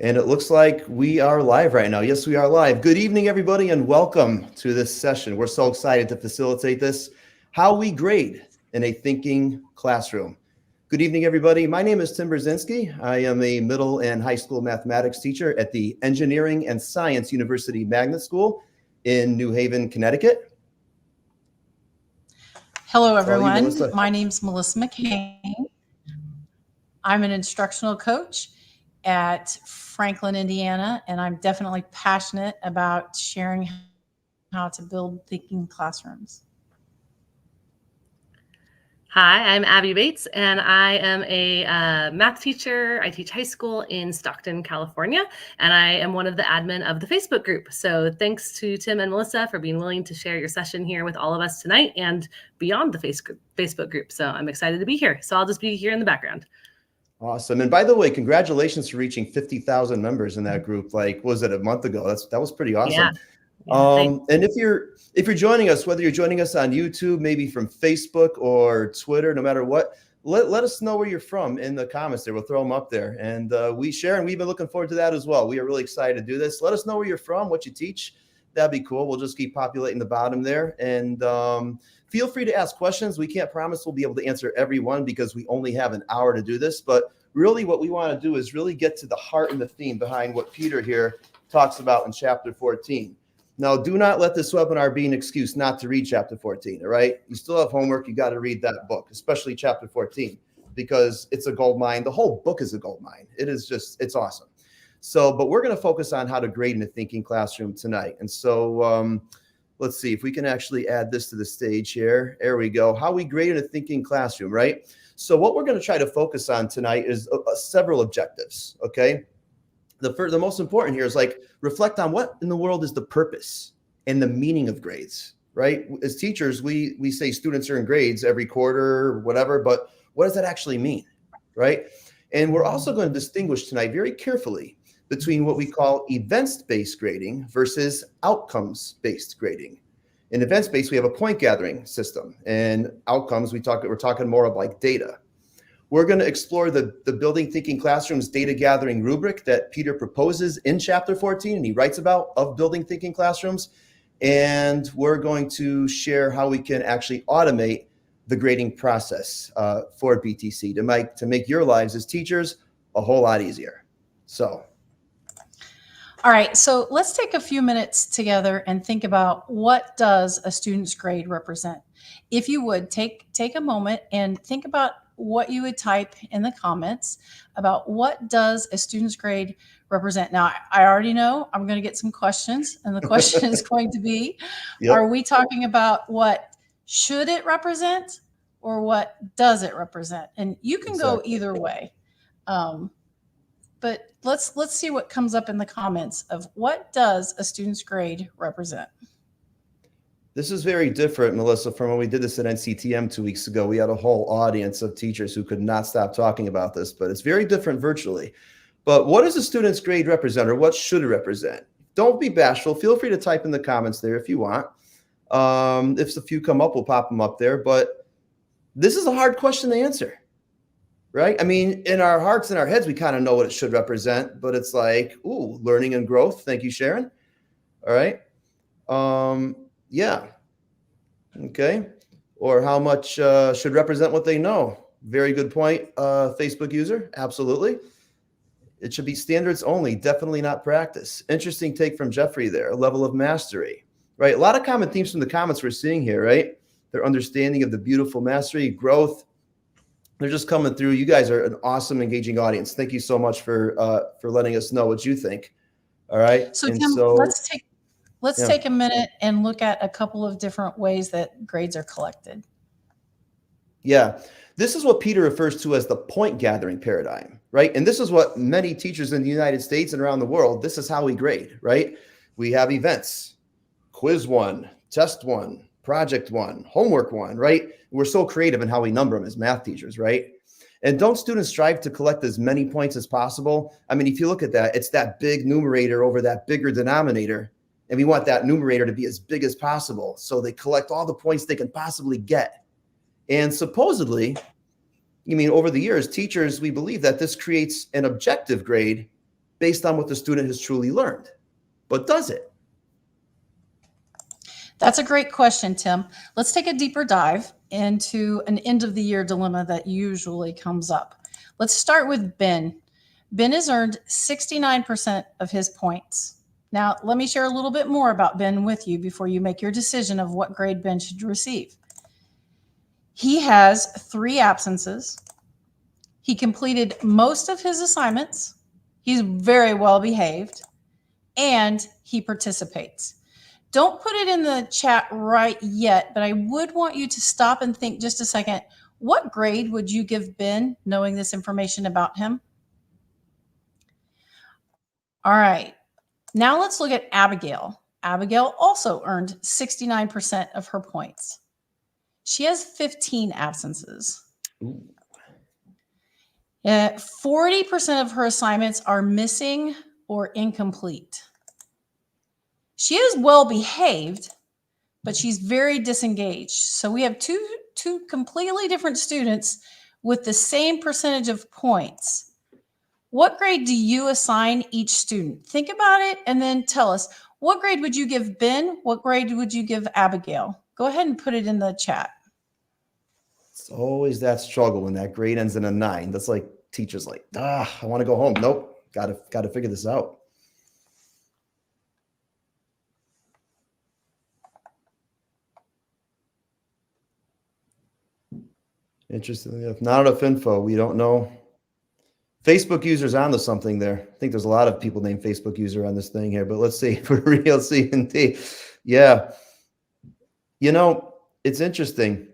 And it looks like we are live right now. Yes, we are live. Good evening, everybody, and welcome to this session. We're so excited to facilitate this. How we grade in a thinking classroom. Good evening, everybody. My name is Tim Brzezinski. I am a middle and high school mathematics teacher at the Engineering and Science University Magnet School in New Haven, Connecticut. Hello, everyone. My name's Melissa McCain. I'm an instructional coach at Franklin, Indiana, and I'm definitely passionate about sharing how to build thinking classrooms. Hi, I'm Abby Bates, and I am a math teacher. I teach high school in Stockton, California, and I am one of the admin of the Facebook group. So thanks to Tim and Melissa for being willing to share your session here with all of us tonight and beyond the Facebook group. So I'm excited to be here. So I'll just be here in the background. Awesome. And by the way, congratulations for reaching 50,000 members in that group. Like, was it a month ago? That was pretty awesome. Yeah. And if you're joining us, whether you're joining us on YouTube, maybe from Facebook or Twitter, no matter what, let us know where you're from in the comments there. We'll throw them up there. And we've been looking forward to that as well. We are really excited to do this. Let us know where you're from, what you teach. That'd be cool. We'll just keep populating the bottom there. And feel free to ask questions. We can't promise we'll be able to answer every one because we only have an hour to do this. But really what we want to do is really get to the heart and the theme behind what Peter here talks about in chapter 14. Now, do not let this webinar be an excuse not to read chapter 14, all right? You still have homework. You got to read that book, especially chapter 14, because it's a gold mine. The whole book is a gold mine. It's awesome. So, but we're going to focus on how to grade in a thinking classroom tonight. And so let's see if we can actually add this to the stage here. There we go. How we grade in a thinking classroom, right? So what we're going to try to focus on tonight is several objectives, okay? The most important here is like reflect on what in the world is the purpose and the meaning of grades, right? As teachers, we say students earn grades every quarter or whatever, but what does that actually mean, right? And we're also going to distinguish tonight very carefully between what we call events-based grading versus outcomes-based grading. In events-based, we have a point gathering system, and outcomes, we're talking more of like data. We're going to explore the Building Thinking Classrooms data gathering rubric that Peter proposes in chapter 14, and he writes about of Building Thinking Classrooms. And we're going to share how we can actually automate the grading process for BTC to make your lives as teachers a whole lot easier. So. All right, so let's take a few minutes together and think about what does a student's grade represent. If you would, take a moment and think about what you would type in the comments about what does a student's grade represent. Now, I already know I'm going to get some questions, and the question is going to be, Are we talking about what should it represent or what does it represent? And you can go either way. But let's see what comes up in the comments of what does a student's grade represent. This is very different, Melissa, from when we did this at NCTM 2 weeks ago. We had a whole audience of teachers who could not stop talking about this, but it's very different virtually. But what does a student's grade represent, or what should it represent? Don't be bashful. Feel free to type in the comments there if you want. If a few come up, we'll pop them up there. But this is a hard question to answer. Right? I mean, in our hearts and our heads, we kind of know what it should represent, but it's like, ooh, learning and growth. Thank you, Sharon. All right. Yeah. Okay. Or how much should represent what they know. Very good point, Facebook user. Absolutely. It should be standards only, definitely not practice. Interesting take from Jeffrey there, a level of mastery, right? A lot of common themes from the comments we're seeing here, right? Their understanding of the beautiful mastery, growth. They're just coming through. You guys are an awesome, engaging audience. Thank you so much for letting us know what you think. All right. So Tim, let's take a minute and look at a couple of different ways that grades are collected. Yeah, this is what Peter refers to as the point gathering paradigm, right? And this is what many teachers in the United States and around the world, this is how we grade, right? We have events, quiz 1, test 1, project 1, homework 1, right? We're so creative in how we number them as math teachers, right? And don't students strive to collect as many points as possible? I mean, if you look at that, it's that big numerator over that bigger denominator. And we want that numerator to be as big as possible. So they collect all the points they can possibly get. And supposedly, over the years, teachers, we believe that this creates an objective grade based on what the student has truly learned. But does it? That's a great question, Tim. Let's take a deeper dive into an end of the year dilemma that usually comes up. Let's start with Ben. Ben has earned 69% of his points. Now, let me share a little bit more about Ben with you before you make your decision of what grade Ben should receive. He has 3 absences. He completed most of his assignments. He's very well behaved, and he participates. Don't put it in the chat right yet, but I would want you to stop and think just a second. What grade would you give Ben knowing this information about him? All right. Now let's look at Abigail. Abigail also earned 69% of her points. She has 15 absences. 40% of her assignments are missing or incomplete. She is well behaved, but she's very disengaged. So we have two completely different students with the same percentage of points. What grade do you assign each student? Think about it and then tell us, what grade would you give Ben? What grade would you give Abigail? Go ahead and put it in the chat. It's always that struggle when that grade ends in a 9. That's like teachers like, I want to go home. Nope. Got to figure this out. Interestingly enough, not enough info. We don't know. Facebook users onto something there. I think there's a lot of people named Facebook user on this thing here, but let's see. For real C&D. Yeah. You know, it's interesting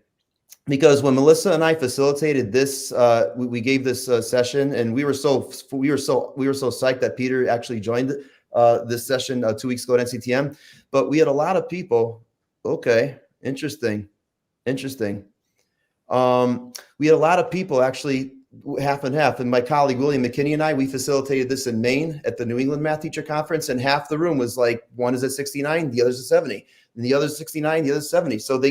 because when Melissa and I facilitated this, we gave this session, and we were so psyched that Peter actually joined this session 2 weeks ago at NCTM. But we had a lot of people. Okay, interesting. We had a lot of people, actually half and half. And my colleague William McKinney and I, we facilitated this in Maine at the New England Math Teacher Conference, and half the room was like, one is at 69, the other's at 70, and the other's 69, the other's 70. So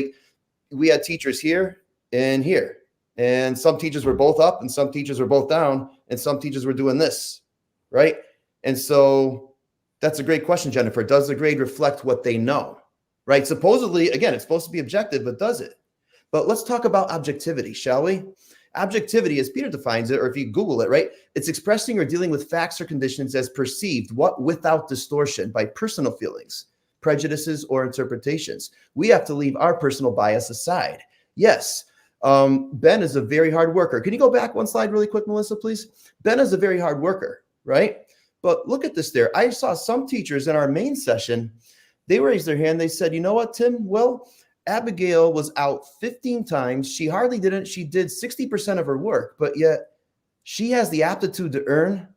we had teachers here and here, and some teachers were both up and some teachers were both down, and some teachers were doing this, right? And so that's a great question, Jennifer. Does the grade reflect what they know, right? Supposedly, again, it's supposed to be objective, but does it? But let's talk about objectivity, shall we? Objectivity, as Peter defines it, or if you Google it, right? It's expressing or dealing with facts or conditions as perceived, without distortion by personal feelings, prejudices, or interpretations. We have to leave our personal bias aside. Yes, Ben is a very hard worker. Can you go back one slide really quick, Melissa, please? Ben is a very hard worker, right? But look at this there. I saw some teachers in our main session, they raised their hand. They said, you know what, Tim? Well, Abigail was out 15 times. She hardly didn't. She did 60% of her work, but yet she has the aptitude to earn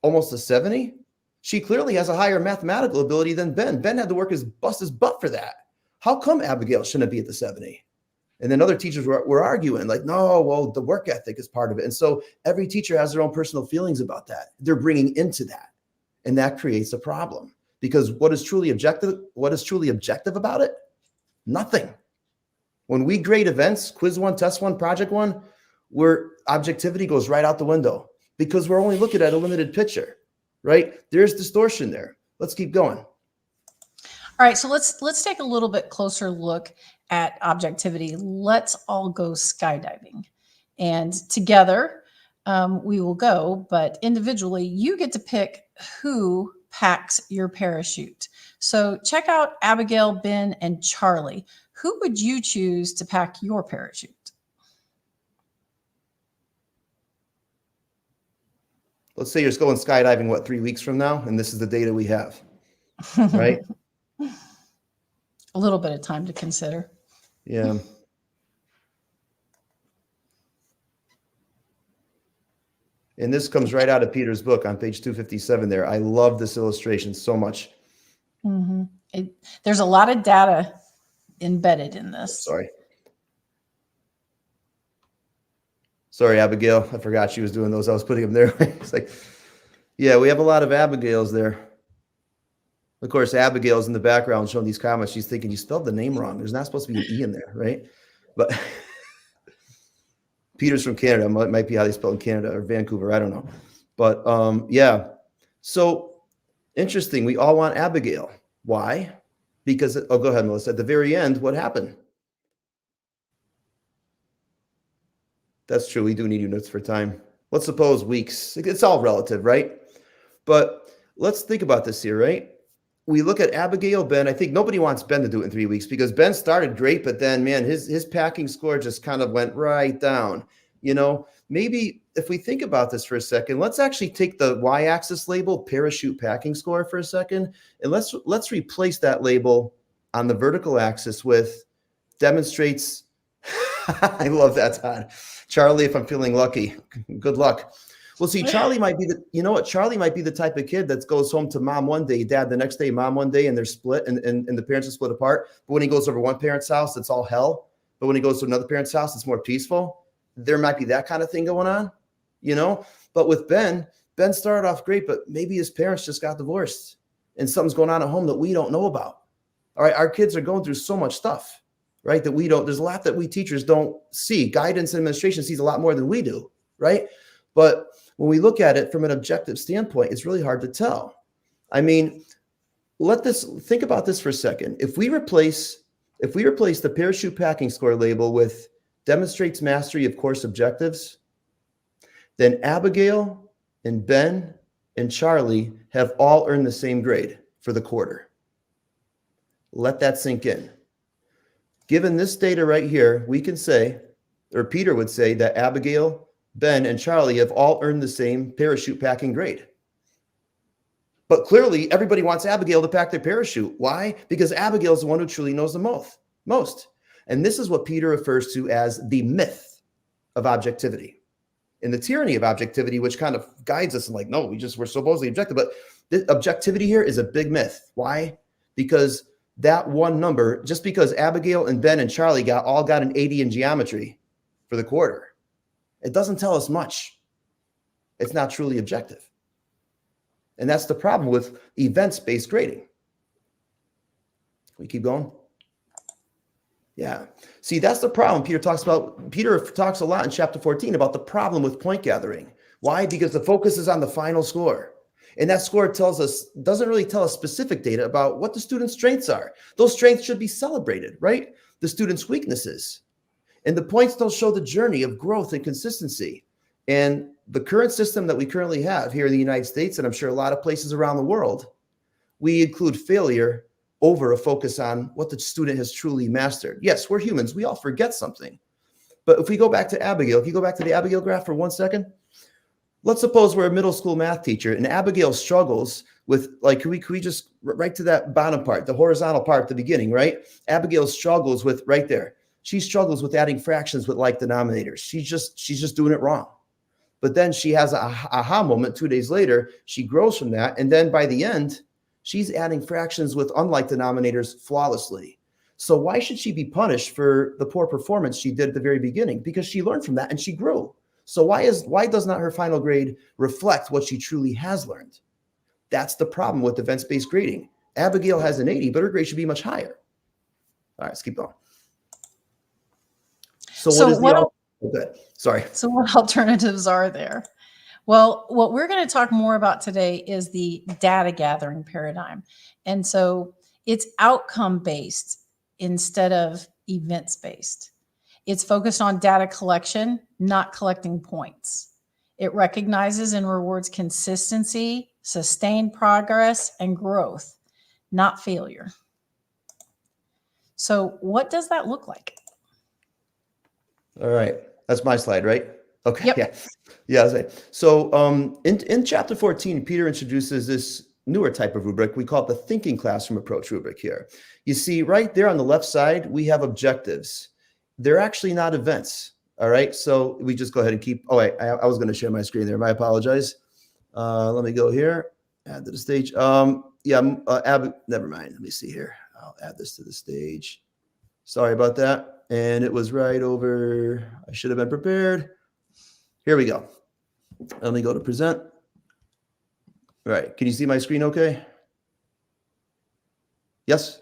almost a 70. She clearly has a higher mathematical ability than Ben. Ben had to bust his butt for that. How come Abigail shouldn't be at the 70? And then other teachers were arguing like, no, well, the work ethic is part of it. And so every teacher has their own personal feelings about that. They're bringing into that. And that creates a problem because what is truly objective about it? Nothing. When we grade events, quiz 1, test 1, project 1, where objectivity goes right out the window because we're only looking at a limited picture, right? There's distortion there. Let's keep going. All right, so let's take a little bit closer look at objectivity. Let's all go skydiving. And together we will go, but individually you get to pick who packs your parachute. So check out Abigail, Ben, and Charlie. Who would you choose to pack your parachute? Let's say you're going skydiving, 3 weeks from now, and this is the data we have, right? A little bit of time to consider. Yeah. And this comes right out of Peter's book on page 257 there. I love this illustration so much. Mm-hmm. There's a lot of data embedded in this. Sorry, Abigail. I forgot she was doing those. I was putting them there. It's like, yeah, we have a lot of Abigails there. Of course, Abigail's in the background showing these comments. She's thinking, you spelled the name wrong. There's not supposed to be an E in there, right? But Peter's from Canada. Might be how they spell in Canada or Vancouver. I don't know. But yeah, So interesting. We all want Abigail. Why? Because, oh, go ahead, Melissa. At the very end, what happened? That's true. We do need units for time. Let's suppose weeks. It's all relative, right? But let's think about this here, right? We look at Abigail, Ben. I think nobody wants Ben to do it in 3 weeks because Ben started great, but then, man, his packing score just kind of went right down. You know, maybe if we think about this for a second, let's actually take the y-axis label, parachute packing score, for a second, and let's replace that label on the vertical axis with demonstrates. I love that, Todd. Charlie, if I'm feeling lucky, good luck. Well, see, Charlie might be Charlie might be the type of kid that goes home to mom one day, dad the next day, mom one day, and they're split and the parents are split apart. But when he goes over one parent's house, it's all hell. But when he goes to another parent's house, it's more peaceful. There might be that kind of thing going on, you know? But with Ben started off great, but maybe his parents just got divorced and something's going on at home that we don't know about. All right, our kids are going through so much stuff, right? That there's a lot that we teachers don't see. Guidance and administration sees a lot more than we do, right? But when we look at it from an objective standpoint, it's really hard to tell. I mean, think about this for a second. If we replace the parachute packing score label with demonstrates mastery of course objectives, then Abigail and Ben and Charlie have all earned the same grade for the quarter. Let that sink in. Given this data right here, we can say, or Peter would say, that Abigail, Ben, and Charlie have all earned the same parachute packing grade. But clearly, everybody wants Abigail to pack their parachute. Why? Because Abigail is the one who truly knows the most. And this is what Peter refers to as the myth of objectivity. And the tyranny of objectivity, which kind of guides us and like, no, we're supposedly objective. But the objectivity here is a big myth. Why? Because that one number, just because Abigail and Ben and Charlie all got an 80 in geometry for the quarter, it doesn't tell us much. It's not truly objective. And that's the problem with events-based grading. We keep going. Yeah. See, that's the problem Peter talks about. Peter talks a lot in chapter 14 about the problem with point gathering. Why? Because the focus is on the final score. And that score doesn't really tell us specific data about what the student's strengths are. Those strengths should be celebrated, right? The student's weaknesses. And the points don't show the journey of growth and consistency. And the current system that we currently have here in the United States, and I'm sure a lot of places around the world, we include failure over a focus on what the student has truly mastered. Yes, we're humans. We all forget something. But if we go back to Abigail, if you go back to the Abigail graph for 1 second, let's suppose we're a middle school math teacher and Abigail struggles with, like, can we just right to that bottom part, the horizontal part at the beginning, right? Abigail struggles with right there. She struggles with adding fractions with like denominators. She's just doing it wrong. But then she has an aha moment 2 days later. She grows from that. And then by the end, she's adding fractions with unlike denominators flawlessly. So why should she be punished for the poor performance she did at the very beginning? Because she learned from that and she grew. So why does not her final grade reflect what she truly has learned? That's the problem with events-based grading. Abigail has an 80, but her grade should be much higher. All right, let's keep going. So what alternatives are there? Well, what we're going to talk more about today is the data gathering paradigm. And so it's outcome-based instead of events-based. It's focused on data collection, not collecting points. It recognizes and rewards consistency, sustained progress, and growth, not failure. So what does that look like? All right. That's my slide, right? Okay. Yep. Yeah. So in chapter 14, Peter introduces this newer type of rubric. We call it the thinking classroom approach rubric here. You see right there on the left side, we have objectives. They're actually not events. All right. So we just go ahead and keep. Oh, wait, I was going to share my screen there. I apologize. Let me go here. Add to the stage. Never mind. Let me see here. I'll add this to the stage. Sorry about that. And it was right over. I should have been prepared. Here we go. Let me go to present. All right. Can you see my screen okay? Yes?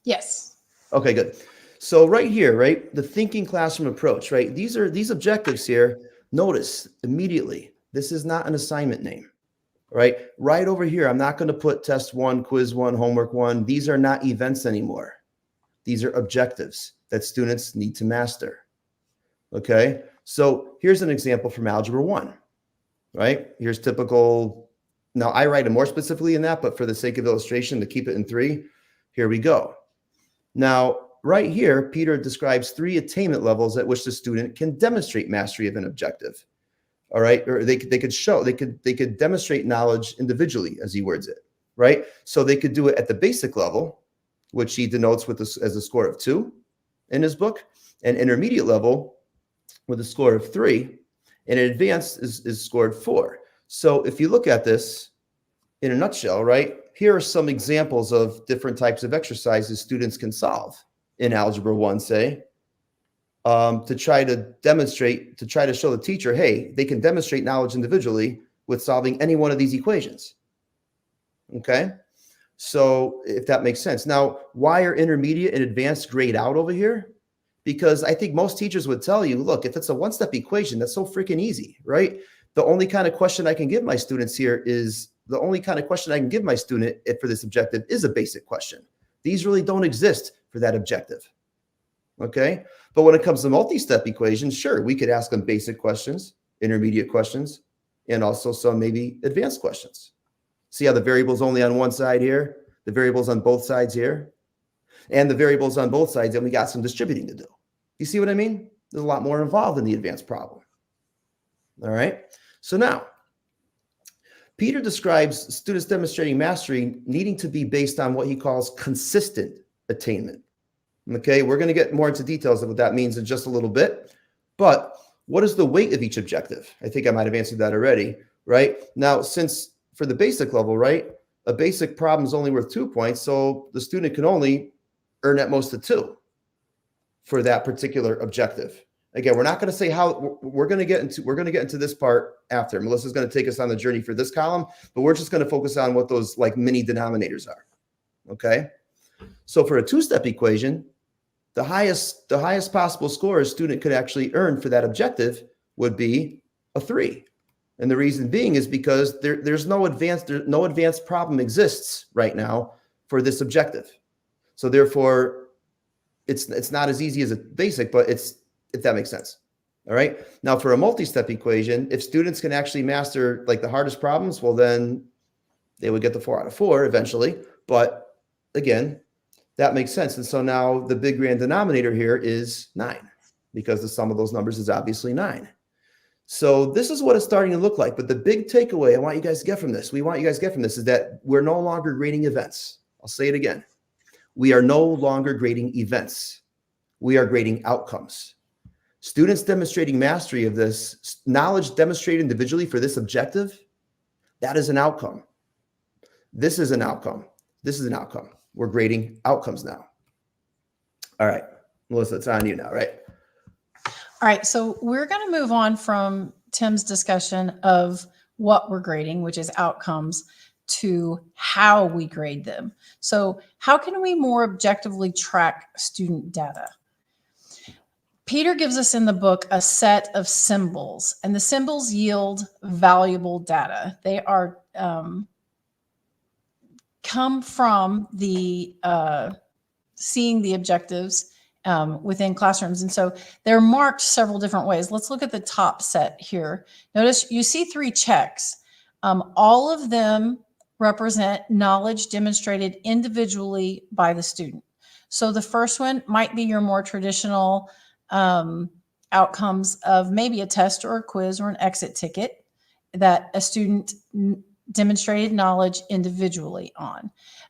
Yes. Okay, good. So right here, right, the thinking classroom approach, right? These objectives here. Notice immediately, this is not an assignment name. right? Right over here, I'm not going to put test 1, quiz 1, homework 1. These are not events anymore. These are objectives that students need to master. Okay, so here's an example from Algebra 1, right? Here's typical. Now, I write it more specifically in that, but for the sake of illustration, to keep it in 3, here we go. Now, right here, Peter describes 3 attainment levels at which the student can demonstrate mastery of an objective. All right, or they could demonstrate knowledge individually, as he words it, right? So they could do it at the basic level, which he denotes with as a score of 2 in his book, and intermediate level with a score of 3, and advanced is scored 4. So if you look at this in a nutshell, right, here are some examples of different types of exercises students can solve in Algebra 1, say, to try to demonstrate, to try to show the teacher, hey, they can demonstrate knowledge individually with solving any one of these equations. Okay, so if that makes sense. Now, why are intermediate and advanced grayed out over here? Because I think most teachers would tell you, look, if it's a one-step equation, that's so freaking easy, right? The only kind of question I can give my students here is, the only kind of question I can give my student for this objective is a basic question. These really don't exist for that objective, okay? But when it comes to multi-step equations, sure, we could ask them basic questions, intermediate questions, and also some maybe advanced questions. See how the variable's only on one side here, the variable's on both sides here, and the variables on both sides, and we got some distributing to do. You see what I mean? There's a lot more involved in the advanced problem. All right. So now, Peter describes students demonstrating mastery needing to be based on what he calls consistent attainment. Okay, we're going to get more into details of what that means in just a little bit. But what is the weight of each objective? I think I might have answered that already, right? Now, since for the basic level, right, a basic problem is only worth 2 points, so the student can only earn at most a 2 for that particular objective. Again, we're not going to say how we're going to get into this part after. Melissa's going to take us on the journey for this column, but we're just going to focus on what those like mini denominators are. Okay. So for a 2-step equation, the highest possible score a student could actually earn for that objective would be a 3. And the reason being is because there's no advanced problem exists right now for this objective. So therefore, it's not as easy as a basic, but it's, if that makes sense. All right. Now for a multi-step equation, if students can actually master like the hardest problems, well, then they would get the 4 out of 4 eventually. But again, that makes sense. And so now the big grand denominator here is 9 because the sum of those numbers is obviously 9. So this is what it's starting to look like. But the big takeaway I want you guys to get from this, is that we're no longer grading events. I'll say it again. We are no longer grading events. We are grading outcomes. Students demonstrating mastery of this knowledge demonstrated individually for this objective, that is an outcome. This is an outcome. This is an outcome. We're grading outcomes now. All right, Melissa, it's on you now, right? All right, so we're going to move on from Tim's discussion of what we're grading, which is outcomes, to how we grade them. So how can we more objectively track student data? Peter gives us in the book a set of symbols, and the symbols yield valuable data. They are come from the seeing the objectives within classrooms. And so they're marked several different ways. Let's look at the top set here. Notice you see 3 checks. All of them represent knowledge demonstrated individually by the student. So the first one might be your more traditional outcomes of maybe a test or a quiz or an exit ticket that a student demonstrated knowledge individually on.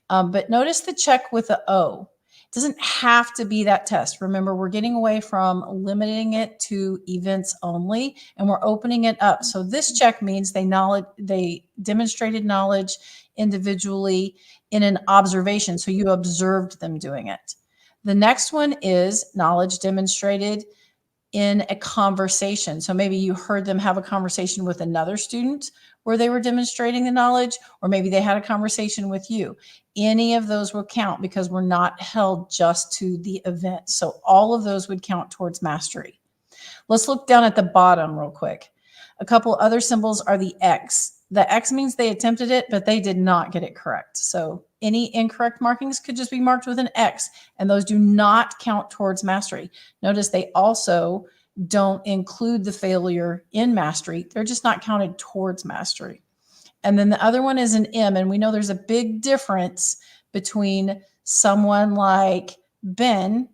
But notice the check with the O. It doesn't have to be that test. Remember, we're getting away from limiting it to events only, and we're opening it up. So this check means they demonstrated knowledge individually in an observation. So you observed them doing it. The next one is knowledge demonstrated in a conversation. So maybe you heard them have a conversation with another student where they were demonstrating the knowledge, or maybe they had a conversation with you. Any of those will count because we're not held just to the event. So all of those would count towards mastery. Let's look down at the bottom real quick. A couple other symbols are the X. The X means they attempted it, but they did not get it correct. So any incorrect markings could just be marked with an X, and those do not count towards mastery. Notice they also don't include the failure in mastery. They're just not counted towards mastery. And then the other one is an M, and we know there's a big difference between someone like Ben,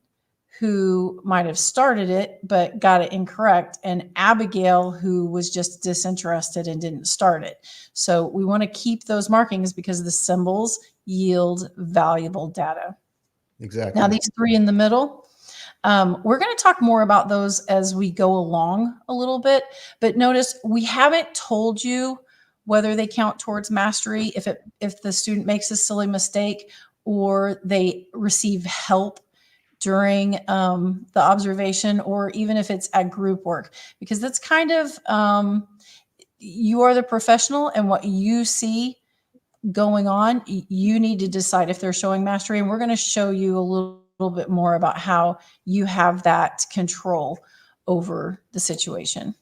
who might have started it but got it incorrect, and Abigail, who was just disinterested and didn't start it. So we want to keep those markings because the symbols yield valuable data. Exactly. Now these three in the middle, we're going to talk more about those as we go along a little bit, but notice we haven't told you whether they count towards mastery if the student makes a silly mistake or they receive help during the observation, or even if it's at group work, because that's kind of, you are the professional, and what you see going on, you need to decide if they're showing mastery. And we're going to show you a little bit more about how you have that control over the situation.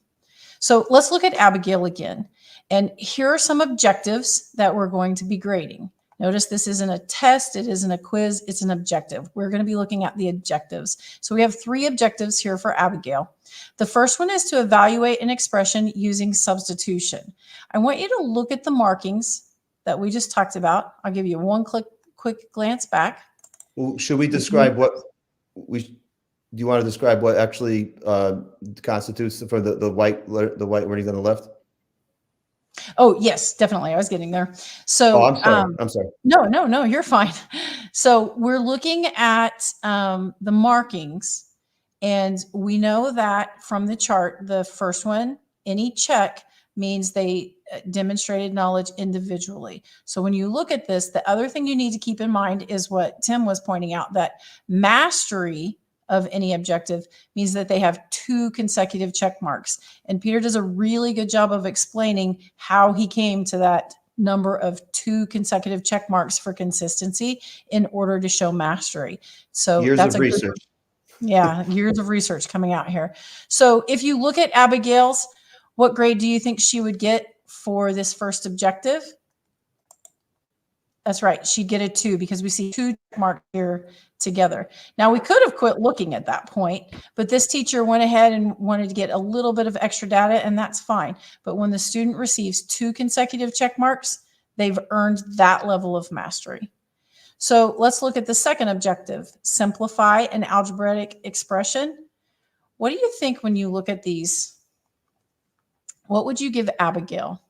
So let's look at Abigail again. And here are some objectives that we're going to be grading. Notice this isn't a test, it isn't a quiz, it's an objective. We're going to be looking at the objectives. So we have 3 objectives here for Abigail. The first one is to evaluate an expression using substitution. I want you to look at the markings that we just talked about. I'll give you one quick glance back. Well, should we describe what do you want to describe what actually constitutes for the white wording on the left? Oh, yes, definitely. I was getting there. So, I'm sorry. No, you're fine. So we're looking at the markings, and we know that from the chart, the first one, any check means they demonstrated knowledge individually. So when you look at this, the other thing you need to keep in mind is what Tim was pointing out, that mastery of any objective means that they have 2 consecutive check marks. And Peter does a really good job of explaining how he came to that number of 2 consecutive check marks for consistency in order to show mastery. So years that's of research. Years of research coming out here. So if you look at Abigail's, what grade do you think she would get for this first objective? That's right. She'd get a 2 because we see 2 check marks here together. Now we could have quit looking at that point, but this teacher went ahead and wanted to get a little bit of extra data, and that's fine. But when the student receives 2 consecutive check marks, they've earned that level of mastery. So let's look at the second objective, simplify an algebraic expression. What do you think when you look at these? What would you give Abigail?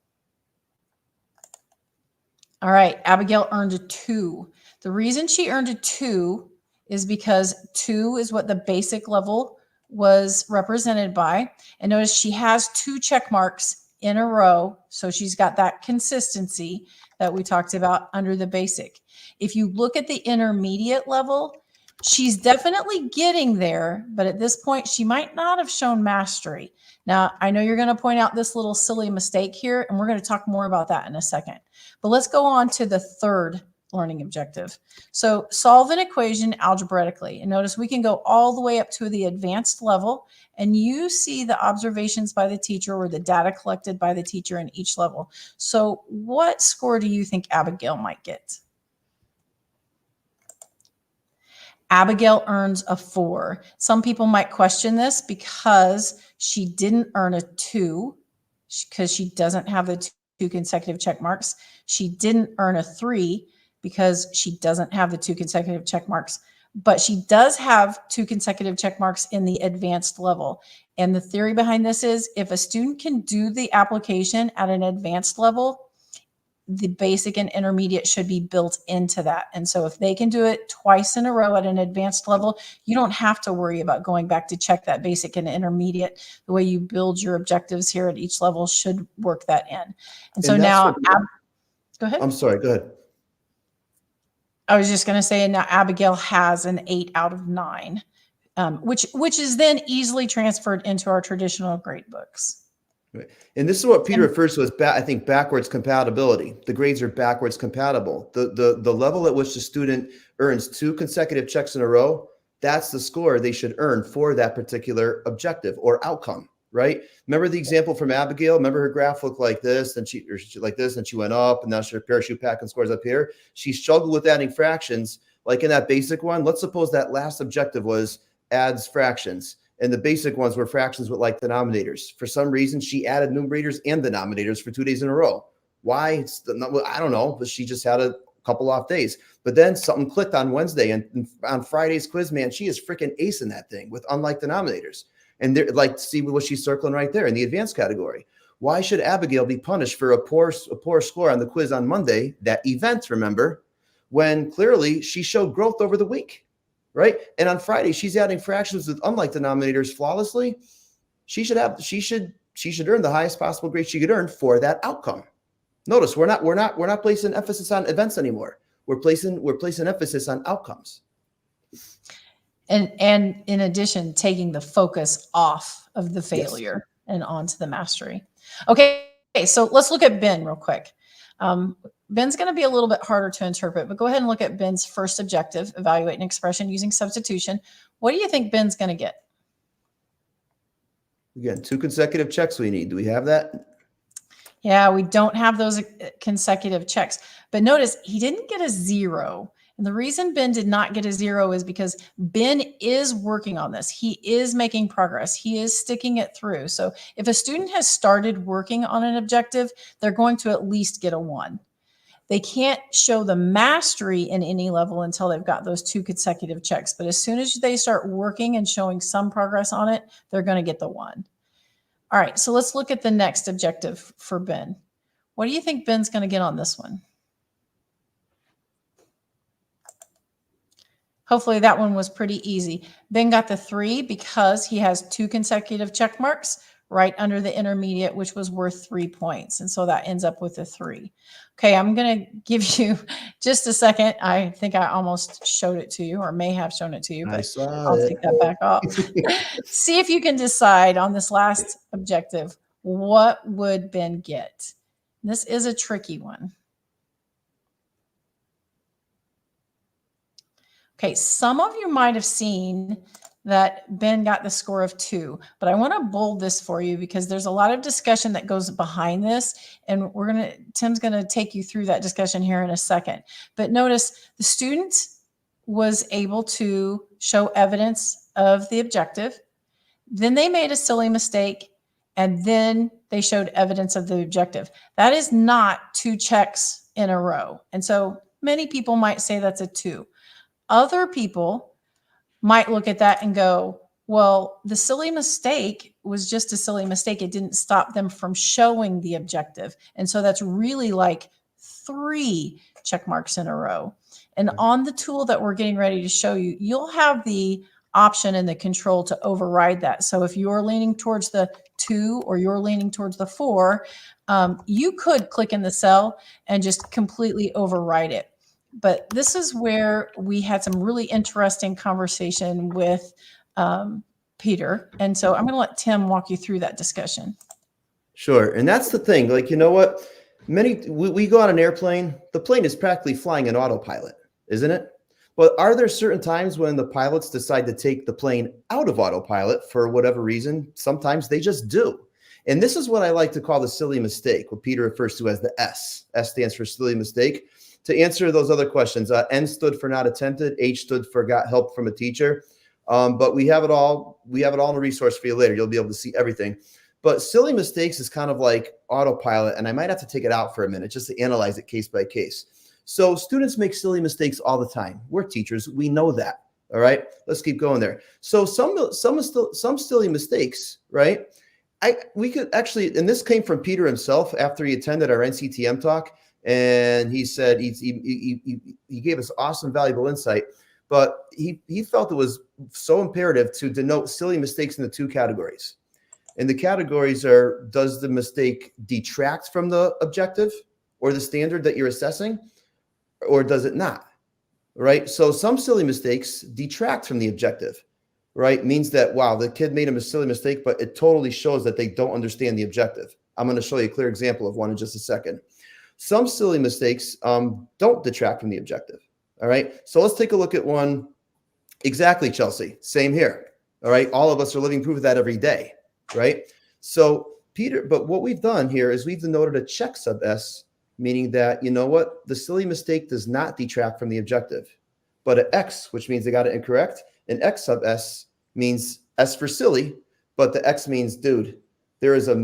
All right, Abigail earned a 2. The reason she earned a 2 is because 2 is what the basic level was represented by. And notice she has 2 check marks in a row. So she's got that consistency that we talked about under the basic. If you look at the intermediate level, she's definitely getting there, but at this point, she might not have shown mastery. Now, I know you're going to point out this little silly mistake here, and we're going to talk more about that in a second. But let's go on to the third learning objective. So solve an equation algebraically. And notice we can go all the way up to the advanced level, and you see the observations by the teacher or the data collected by the teacher in each level. So what score do you think Abigail might get? Abigail earns a 4. Some people might question this because she didn't earn a 2 because she doesn't have the 2 consecutive check marks. She didn't earn a 3 because she doesn't have the 2 consecutive check marks, but she does have 2 consecutive check marks in the advanced level. And the theory behind this is if a student can do the application at an advanced level, the basic and intermediate should be built into that. And so if they can do it twice in a row at an advanced level, you don't have to worry about going back to check that basic and intermediate. The way you build your objectives here at each level should work that in. And so now, go ahead. I'm sorry, go ahead. I was just going to say, and now Abigail has an 8 out of 9, which is then easily transferred into our traditional grade books. Right. And this is what Peter refers to as, I think, backwards compatibility. The grades are backwards compatible. The level at which the student earns 2 consecutive checks in a row, that's the score they should earn for that particular objective or outcome. right? Remember the example from Abigail? Remember her graph looked like this, and she like this, and she went up, and now her parachute packing scores up here. She struggled with adding fractions, like in that basic one. Let's suppose that last objective was adds fractions, and the basic ones were fractions with like denominators. For some reason, she added numerators and denominators for 2 days in a row. Why? I don't know, but she just had a couple off days. But then something clicked on Wednesday, and on Friday's quiz, man, she is freaking ace in that thing with unlike denominators. And they're like, see what she's circling right there in the advanced category. Why should Abigail be punished for a poor score on the quiz on Monday, that event, remember, when clearly she showed growth over the week, right? And on Friday, she's adding fractions with unlike denominators flawlessly. She should earn the highest possible grade she could earn for that outcome. Notice we're not placing emphasis on events anymore. We're placing emphasis on outcomes. And in addition, taking the focus off of the failure and onto the mastery. Okay, so let's look at Ben real quick. Ben's going to be a little bit harder to interpret, but go ahead and look at Ben's first objective, evaluate an expression using substitution. What do you think Ben's going to get? Again, 2 consecutive checks we need. Do we have that? Yeah, we don't have those consecutive checks. But notice he didn't get a 0. And the reason Ben did not get a 0 is because Ben is working on this. He is making progress. He is sticking it through. So if a student has started working on an objective, they're going to at least get a 1. They can't show the mastery in any level until they've got those 2 consecutive checks. But as soon as they start working and showing some progress on it, they're going to get the 1. All right, so let's look at the next objective for Ben. What do you think Ben's going to get on this one? Hopefully that one was pretty easy. Ben got the 3 because he has 2 consecutive check marks right under the intermediate, which was worth 3 points. And so that ends up with a 3. Okay, I'm going to give you just a second. I think I almost showed it to you, or may have shown it to you, but I'll take that back off. See if you can decide on this last objective, what would Ben get? This is a tricky one. Okay, some of you might have seen that Ben got the score of 2, but I want to bold this for you because there's a lot of discussion that goes behind this, and Tim's going to take you through that discussion here in a second. But notice the student was able to show evidence of the objective, then they made a silly mistake, and then they showed evidence of the objective. That is not 2 checks in a row. And so many people might say that's a 2. Other people might look at that and go, well, the silly mistake was just a silly mistake. It didn't stop them from showing the objective. And so that's really like 3 check marks in a row. And on the tool that we're getting ready to show you, you'll have the option and the control to override that. So if you're leaning towards the 2 or you're leaning towards the 4, you could click in the cell and just completely override it. But this is where we had some really interesting conversation with Peter. And so I'm going to let Tim walk you through that discussion. Sure. And that's the thing. Like, you know what? We go on an airplane. The plane is practically flying in autopilot, isn't it? But are there certain times when the pilots decide to take the plane out of autopilot for whatever reason? Sometimes they just do. And this is what I like to call the silly mistake, what Peter refers to as the S. S stands for silly mistake. To answer those other questions, N stood for not attempted, H stood for got help from a teacher. But we have it all. We have it all in a resource for you later. You'll be able to see everything. But silly mistakes is kind of like autopilot, and I might have to take it out for a minute just to analyze it case by case. So students make silly mistakes all the time. We're teachers. We know that. All right. Let's keep going there. So some silly mistakes, right? We could actually, and this came from Peter himself after he attended our NCTM talk. And he said he gave us awesome, valuable insight, but he felt it was so imperative to denote silly mistakes into 2 categories. And the categories are, does the mistake detract from the objective or the standard that you're assessing, or does it not? Right? So some silly mistakes detract from the objective, right? Means that, wow, the kid made a silly mistake, but it totally shows that they don't understand the objective. I'm going to show you a clear example of one in just a second. Some silly mistakes don't detract from the objective. All right. So let's take a look at one. Exactly, Chelsea. Same here. All right. All of us are living proof of that every day. Right. So Peter, but what we've done here is we've denoted a check sub S, meaning that, you know what, the silly mistake does not detract from the objective, but an X, which means they got it incorrect. An X sub S means S for silly, but the X means, dude, there's a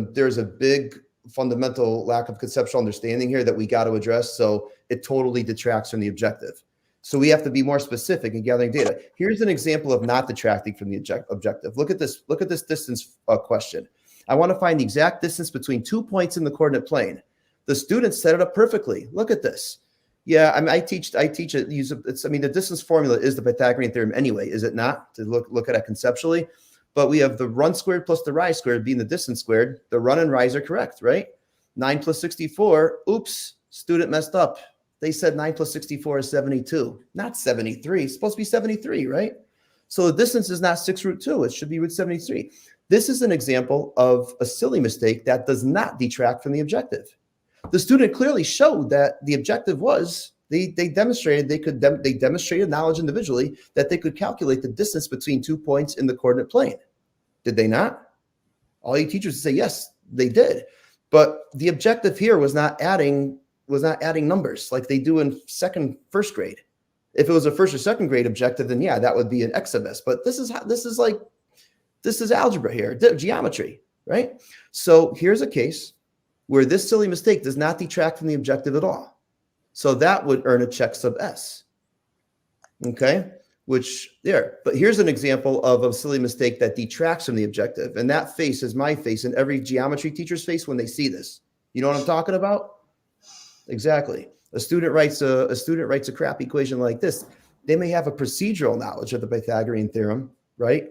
big fundamental lack of conceptual understanding here that we got to address. So it totally detracts from the objective. So we have to be more specific in gathering data. Here's an example of not detracting from the objective. Look at this distance question. I want to find the exact distance between 2 points in the coordinate plane. The students set it up perfectly. Look at this. Yeah, I mean, I teach it. The distance formula is the Pythagorean theorem anyway, is it not? To look at it conceptually. But we have the run squared plus the rise squared being the distance squared. The run and rise are correct, right? 9 plus 64. Oops, student messed up. They said 9 plus 64 is 72, not 73. It's supposed to be 73, right? So the distance is not 6 root 2. It should be root 73. This is an example of a silly mistake that does not detract from the objective. The student clearly showed that the objective was, they demonstrated they demonstrated knowledge individually that they could calculate the distance between 2 points in the coordinate plane. Did they not? All you teachers say yes, they did. But the objective here was not adding numbers like they do in first grade. If it was a first or second grade objective, then yeah, that would be an X sub S. But this is algebra here, geometry, right? So here's a case where this silly mistake does not detract from the objective at all. So that would earn a check sub S. Okay, but here's an example of a silly mistake that detracts from the objective. And that face is my face and every geometry teacher's face when they see this. You know what I'm talking about? Exactly. A student writes a crap equation like this. They may have a procedural knowledge of the Pythagorean theorem, right?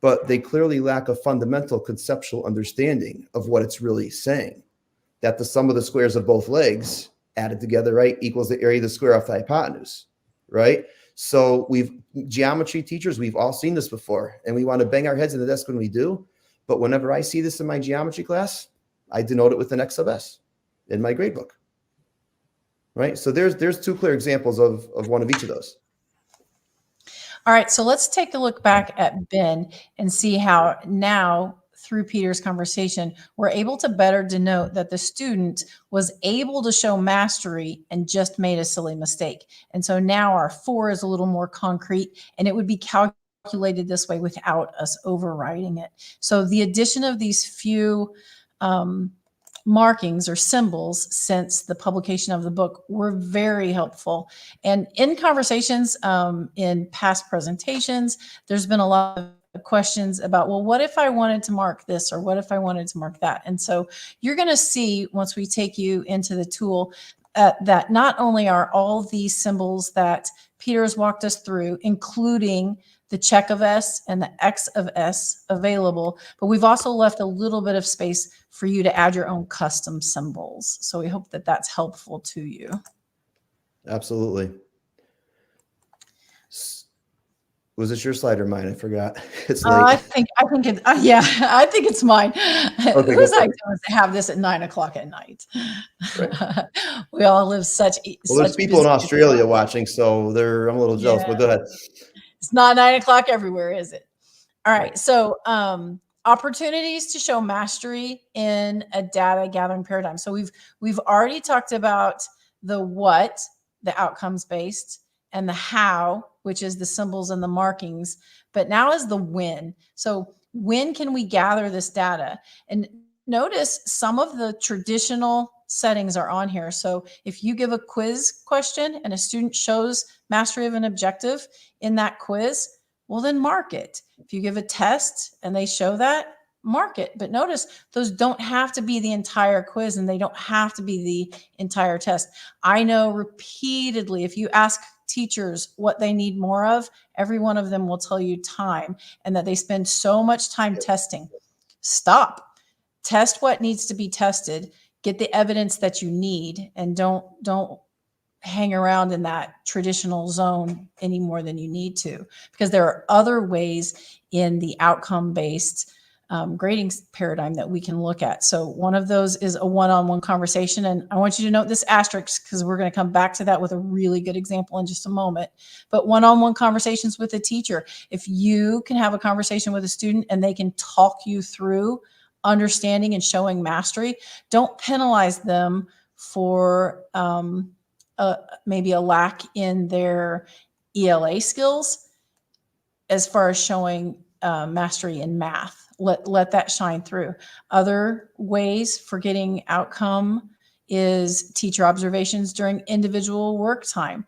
But they clearly lack a fundamental conceptual understanding of what it's really saying. That the sum of the squares of both legs added together, right, equals the area of the square of the hypotenuse, right? So geometry teachers, we've all seen this before, and we want to bang our heads in the desk when we do. But whenever I see this in my geometry class, I denote it with an X sub S in my gradebook. Right. So there's two clear examples of one of each of those. All right. So let's take a look back at Ben and see how now through Peter's conversation, we're able to better denote that the student was able to show mastery and just made a silly mistake. And so now our 4 is a little more concrete and it would be calculated this way without us overriding it. So the addition of these few markings or symbols since the publication of the book were very helpful. And in conversations in past presentations, there's been a lot of questions about, well, what if I wanted to mark this or what if I wanted to mark that? And so you're going to see once we take you into the tool that not only are all these symbols that Peter has walked us through, including the check of S and the X of S available, but we've also left a little bit of space for you to add your own custom symbols. So we hope that that's helpful to you. Absolutely. Was this your slide or mine? I forgot. It's late. I think it's mine. Okay, Whose idea was to have this at 9 o'clock at night? Right. We all live there's people in Australia watching, so I'm a little jealous, but go ahead. It's not 9 o'clock everywhere, is it? All right. So opportunities to show mastery in a data gathering paradigm. So we've already talked about the what, the outcomes based, and the how, which is the symbols and the markings. But now is the when. So when can we gather this data? And notice some of the traditional settings are on here. So if you give a quiz question and a student shows mastery of an objective in that quiz, well, then mark it. If you give a test and they show that, mark it. But notice those don't have to be the entire quiz and they don't have to be the entire test. I know repeatedly, if you ask teachers what they need more of, every one of them will tell you time, and that they spend so much time testing. Stop. Test what needs to be tested. Get the evidence that you need, and don't hang around in that traditional zone any more than you need to, because there are other ways in the outcome-based grading paradigm that we can look at. So one of those is a one-on-one conversation. And I want you to note this asterisk because we're going to come back to that with a really good example in just a moment. But one-on-one conversations with a teacher, if you can have a conversation with a student and they can talk you through understanding and showing mastery, don't penalize them for maybe a lack in their ELA skills as far as showing mastery in math. Let that shine through. Other ways for getting outcome is teacher observations during individual work time,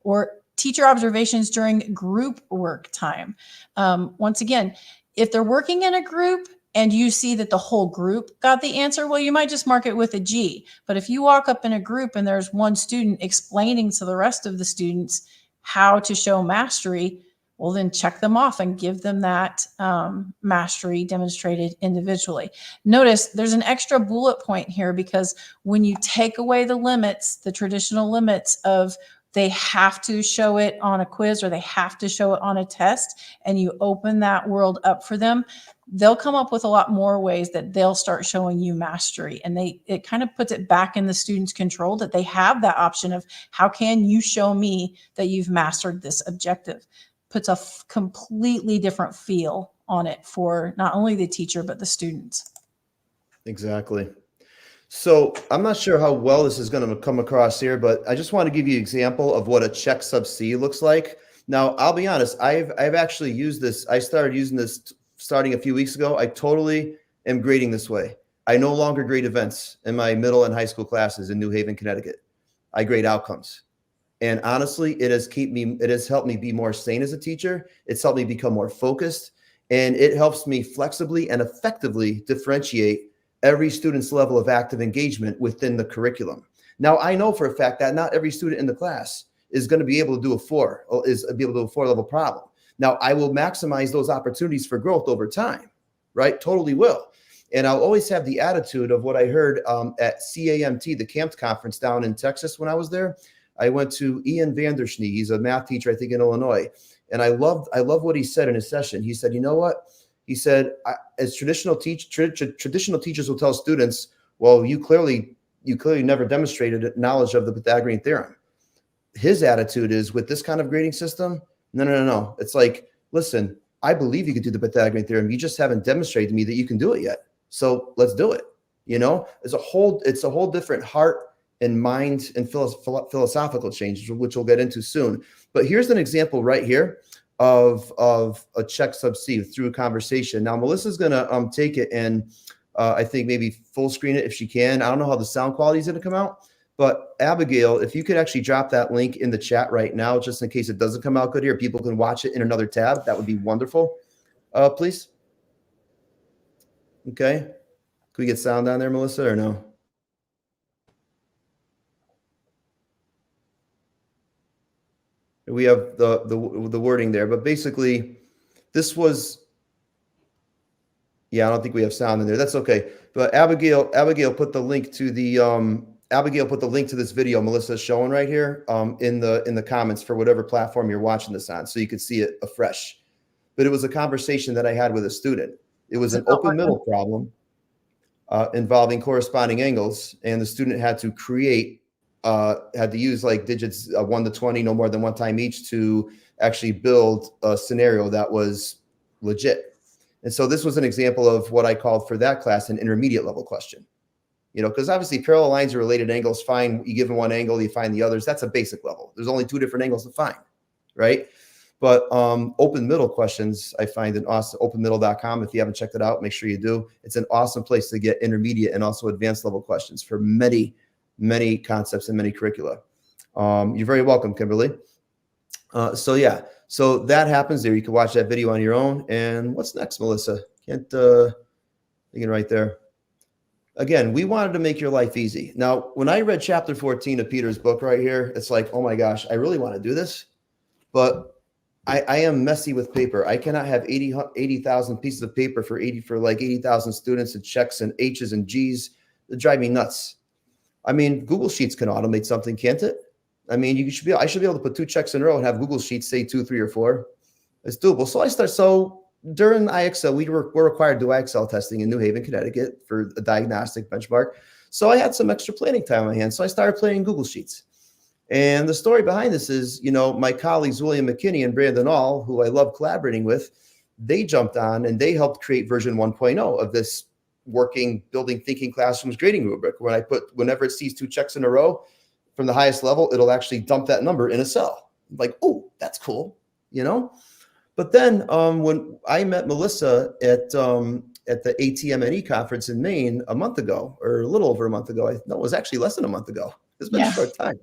or teacher observations during group work time. Once again, if they're working in a group and you see that the whole group got the answer, well, you might just mark it with a G. But if you walk up in a group and there's one student explaining to the rest of the students how to show mastery, well, then check them off and give them that mastery demonstrated individually. Notice there's an extra bullet point here, because when you take away the limits, the traditional limits of they have to show it on a quiz or they have to show it on a test, and you open that world up for them, they'll come up with a lot more ways that they'll start showing you mastery. And it kind of puts it back in the student's control, that they have that option of, how can you show me that you've mastered this objective? Puts a completely different feel on it for not only the teacher, but the students. Exactly. So I'm not sure how well this is going to come across here, but I just want to give you an example of what a check sub C looks like. Now, I'll be honest, I've actually used this. I started using this starting a few weeks ago. I totally am grading this way. I no longer grade events in my middle and high school classes in New Haven, Connecticut. I grade outcomes. And honestly, it has helped me be more sane as a teacher. It's helped me become more focused, and it helps me flexibly and effectively differentiate every student's level of active engagement within the curriculum. Now, I know for a fact that not every student in the class is going to be able to do a 4-level problem. Now, I will maximize those opportunities for growth over time, right? Totally will. And I'll always have the attitude of what I heard at CAMT, the CAMT conference down in Texas when I was there. I went to Ian Vandersnee. He's a math teacher, I think, in Illinois. And I love what he said in his session. He said, you know what? He said, as traditional teachers will tell students, well, you clearly never demonstrated knowledge of the Pythagorean theorem. His attitude is, with this kind of grading system, no. It's like, listen, I believe you could do the Pythagorean theorem. You just haven't demonstrated to me that you can do it yet. So let's do it. You know, it's a whole different heart and mind and philosophical change, which we'll get into soon. But here's an example right here of a check sub C through a conversation. Now, Melissa's going to take it and I think maybe full screen it if she can. I don't know how the sound quality is going to come out, but Abigail, if you could actually drop that link in the chat right now, just in case it doesn't come out good here, people can watch it in another tab. That would be wonderful. Please. Okay. Can we get sound on there, Melissa, or no? We have the wording there, but basically this was, yeah, I don't think we have sound in there. That's okay. But Abigail put the link to this video Melissa's showing right here in the comments for whatever platform you're watching this on, so you could see it afresh. But it was a conversation that I had with a student. It was an open middle problem involving corresponding angles, and the student had to use like digits 1 to 20, no more than one time each, to actually build a scenario that was legit. And so this was an example of what I called for that class an intermediate level question. You know, because obviously parallel lines or related angles, fine. You give them one angle, you find the others. That's a basic level. There's only 2 different angles to find, right? But open middle questions, I find in awesome, openmiddle.com. If you haven't checked it out, make sure you do. It's an awesome place to get intermediate and also advanced level questions for many concepts and many curricula. You're very welcome, Kimberly. So that happens there. You can watch that video on your own. And what's next, Melissa? Thinking right there. Again, we wanted to make your life easy. Now, when I read chapter 14 of Peter's book right here, it's like, oh my gosh, I really want to do this, but I am messy with paper. I cannot have 80,000 pieces of paper for 80,000 students and checks and H's and G's. It drive me nuts. I mean, Google Sheets can automate something, can't it? I mean, I should be able to put 2 checks in a row and have Google Sheets say 2, 3, or 4. It's doable. So during IXL, we're required to do IXL testing in New Haven, Connecticut for a diagnostic benchmark. So I had some extra planning time on my hands. So I started playing Google Sheets. And the story behind this is, you know, my colleagues, William McKinney and Brandon All, who I love collaborating with, they jumped on and they helped create version 1.0 of this working, building, thinking classrooms grading rubric. Whenever it sees 2 checks in a row from the highest level, it'll actually dump that number in a cell. Like, oh, that's cool, you know? But then when I met Melissa at the ATM&E conference in Maine a month ago, or a little over a month ago, it was actually less than a month ago. It's been a short time.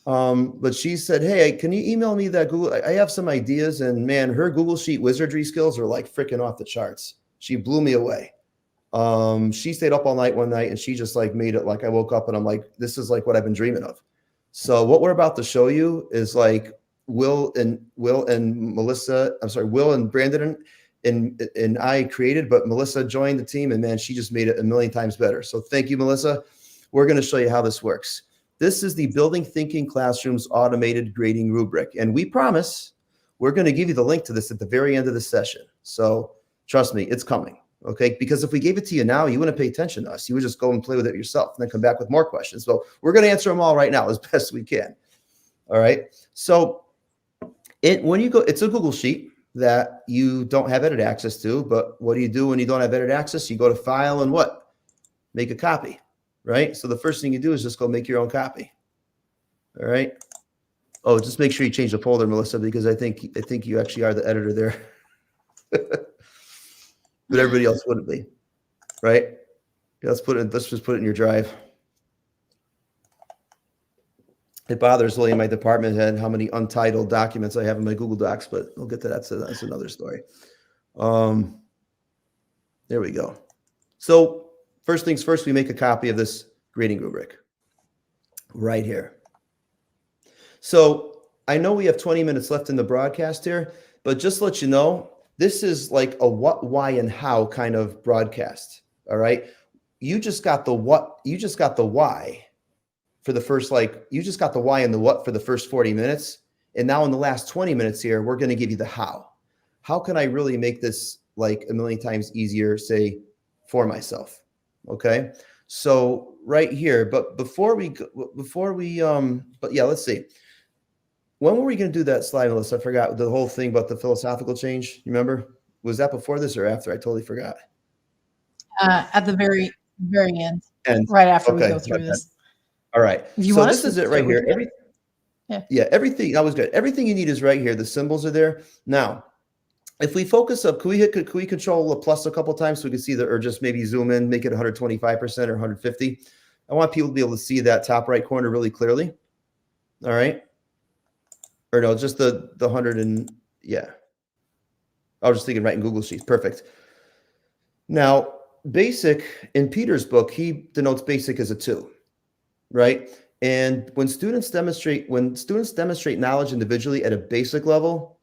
But she said, hey, can you email me that Google? I have some ideas, and man, her Google Sheet wizardry skills are like freaking off the charts. She blew me away. She stayed up all night one night, and she just like made it like I woke up and I'm like, this is like what I've been dreaming of. So what we're about to show you is like Will and Melissa, I'm sorry, Will and Brandon and I created, but Melissa joined the team, and man, she just made it a million times better. So thank you, Melissa. We're going to show you how this works. This is the Building Thinking Classrooms automated grading rubric. And we promise we're going to give you the link to this at the very end of the session. So trust me, it's coming. Okay. Because if we gave it to you now, you wouldn't pay attention to us. You would just go and play with it yourself and then come back with more questions. So we're going to answer them all right now as best we can. All right. So when you go, it's a Google Sheet that you don't have edit access to, but what do you do when you don't have edit access? You go to File and what? Make a copy. Right? So the first thing you do is just go make your own copy. All right. Oh, just make sure you change the folder, Melissa, because I think you actually are the editor there. But everybody else wouldn't be. Right? Yeah, let's just put it in your drive. It bothers William, my department head, how many untitled documents I have in my Google Docs, but we'll get to that. So that's another story. There we go. So first things first, we make a copy of this grading rubric right here. So I know we have 20 minutes left in the broadcast here, but just to let you know, this is like a what, why, and how kind of broadcast. All right. You just got the what, you just got the why for the first, you just got the why and the what for the first 40 minutes. And now in the last 20 minutes here, we're going to give you the how. How can I really make this like a million times easier, say, for myself? Okay. So right here, but yeah, let's see. When were we going to do that slide, Melissa? I forgot the whole thing about the philosophical change. You remember? Was that before this or after? I totally forgot. At the very end. Right after we go through this. All right. So this is it right here. Everything. That was good. Everything you need is right here. The symbols are there. Now, if we focus up, can we control the plus a couple times so we can see or just maybe zoom in, make it 125% or 150? I want people to be able to see that top right corner really clearly. All right. Or no, just the 100 and yeah. I was just thinking right in Google Sheets. Perfect. Now, basic in Peter's book, he denotes basic as a 2, right? And when students demonstrate knowledge individually at a basic level,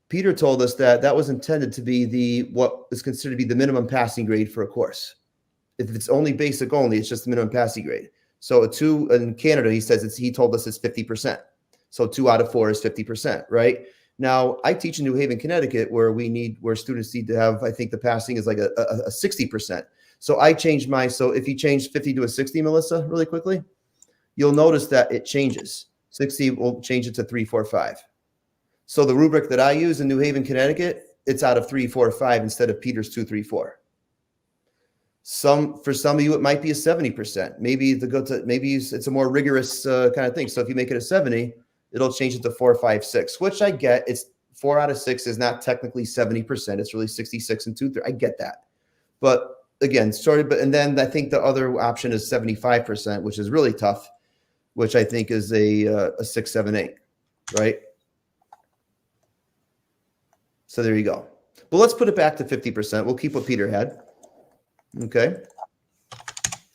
Peter told us that was intended to be what is considered to be the minimum passing grade for a course. If it's only basic only, it's just the minimum passing grade. So a 2 in Canada, he told us it's 50%. So 2 out of 4 is 50%, right? Now I teach in New Haven, Connecticut, where students need to have, I think the passing is like a 60%. So I changed so if you change 50 to a 60, Melissa, really quickly, you'll notice that it changes. 60 will change it to 3, 4, 5. So the rubric that I use in New Haven, Connecticut, it's out of 3, 4, 5 instead of Peter's 2, 3, 4. For some of you, it might be a 70%. Maybe it's a more rigorous kind of thing. So if you make it a 70, it'll change it to 4, 5, 6, which I get. It's 4 out of 6 is not technically 70%. It's really 66 and 2, 3. I get that. But again, and then I think the other option is 75%, which is really tough, which I think is a 6, 7, 8, right? So there you go. But let's put it back to 50%. We'll keep what Peter had. Okay.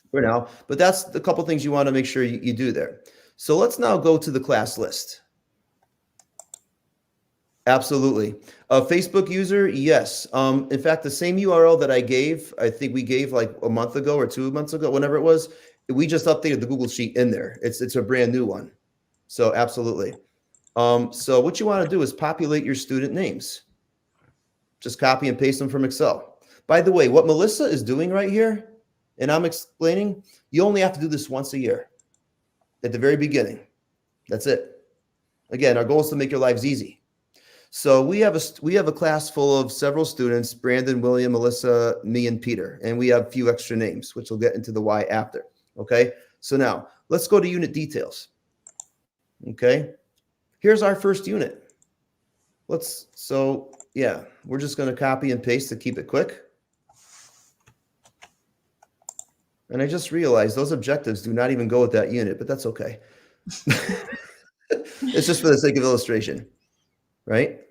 For now. But that's a couple things you want to make sure you do there. So let's now go to the class list. Absolutely. A Facebook user, yes. In fact, the same URL that I think we gave like a month ago or 2 months ago, whenever it was, we just updated the Google Sheet in there. It's a brand new one. So absolutely. So what you want to do is populate your student names. Just copy and paste them from Excel. By the way, what Melissa is doing right here, and I'm explaining, you only have to do this once a year at the very beginning. That's it. Again, our goal is to make your lives easy. So we have a class full of several students, Brandon, William, Melissa, me, and Peter. And we have a few extra names, which we'll get into the why after. Okay. So now let's go to unit details. Okay. Here's our first unit. We're just going to copy and paste to keep it quick. And I just realized those objectives do not even go with that unit, but that's okay. It's just for the sake of illustration, right?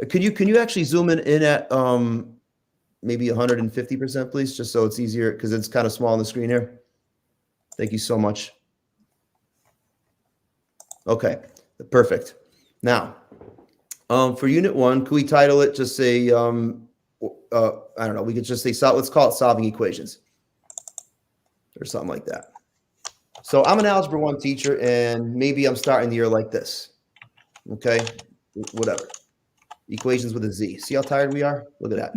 Can you actually zoom in at maybe 150%, please, just so it's easier because it's kind of small on the screen here. Thank you so much. Okay, perfect. Now, for unit 1, could we title it? Just say I don't know. We could just say let's call it solving equations or something like that. So I'm an Algebra 1 teacher, and maybe I'm starting the year like this. Okay, whatever. Equations with a Z. See how tired we are? Look at that.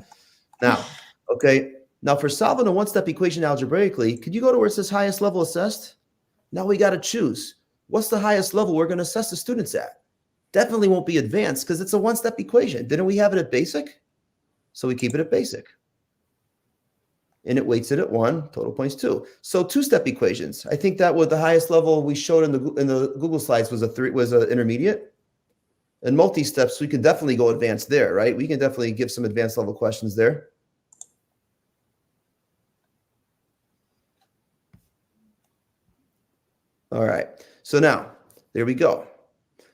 Now, okay. Now for solving a one-step equation algebraically, could you go to where it says highest level assessed? Now we got to choose. What's the highest level we're going to assess the students at? Definitely won't be advanced because it's a one-step equation. Didn't we have it at basic? So we keep it at basic. And it weights it at 1, total points 2. So two-step equations. I think that was the highest level we showed in the Google slides was an intermediate. And multi-steps, we can definitely go advanced there, right? We can definitely give some advanced level questions there. All right. So now, there we go.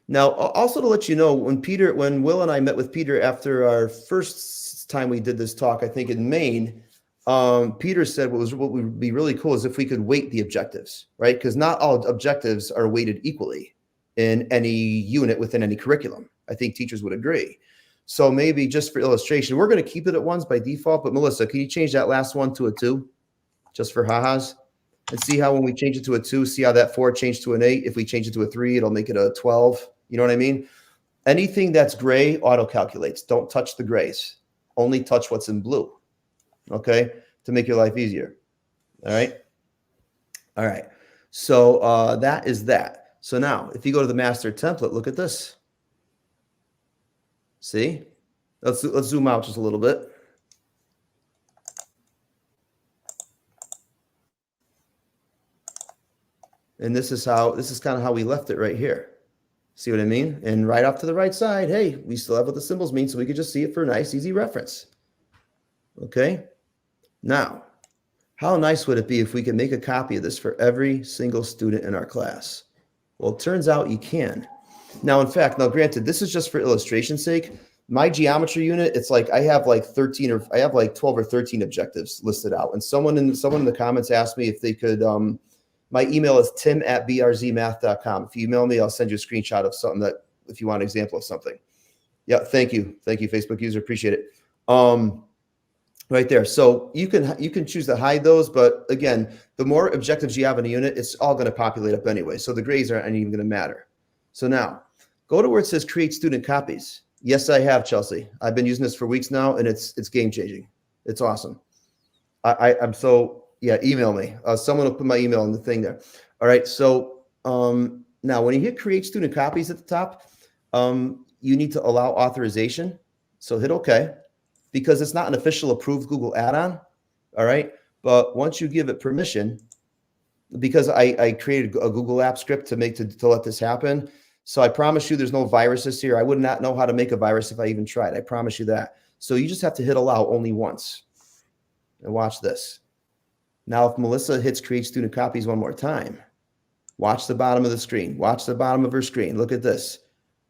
Now, also to let you know, when Will and I met with Peter after our first time we did this talk, I think in Maine, Peter said what would be really cool is if we could weight the objectives, right? Because not all objectives are weighted equally in any unit within any curriculum. I think teachers would agree. So maybe just for illustration, we're going to keep it at 1s by default, but Melissa, can you change that last one to a 2 just for ha-has? And see how when we change it to a 2, see how that 4 changed to an 8. If we change it to a 3, it'll make it a 12. You know what I mean? Anything that's gray auto-calculates. Don't touch the grays. Only touch what's in blue, okay, to make your life easier. All right? All right. So that is that. So now, if you go to the master template, look at this. See? Let's zoom out just a little bit. And this is kind of how we left it right here. See what I mean? And right off to the right side, hey, we still have what the symbols mean, so we could just see it for a nice, easy reference. Okay? Now, how nice would it be if we could make a copy of this for every single student in our class? Well, it turns out you can. Now, in fact, granted, this is just for illustration's sake. My geometry unit, it's like I have like 12 or 13 objectives listed out. And someone in the comments asked me if they could, my email is tim@brzmath.com. If you email me, I'll send you a screenshot of something if you want an example of something. Yeah, thank you. Thank you, Facebook user. Appreciate it. Right there. So you can choose to hide those, but again, the more objectives you have in a unit, it's all going to populate up anyway. So the grays aren't even going to matter. So now go to where it says create student copies. Yes, I have, Chelsea. I've been using this for weeks now, and it's game changing. It's awesome. Email me. Someone will put my email in the thing there. All right. So now when you hit create student copies at the top, you need to allow authorization. So hit OK, because it's not an official approved Google add-on. All right. But once you give it permission, because I created a Google app script to let this happen. So I promise you there's no viruses here. I would not know how to make a virus if I even tried. I promise you that. So you just have to hit allow only once. And watch this. Now, if Melissa hits create student copies one more time, watch the bottom of the screen. Watch the bottom of her screen. Look at this.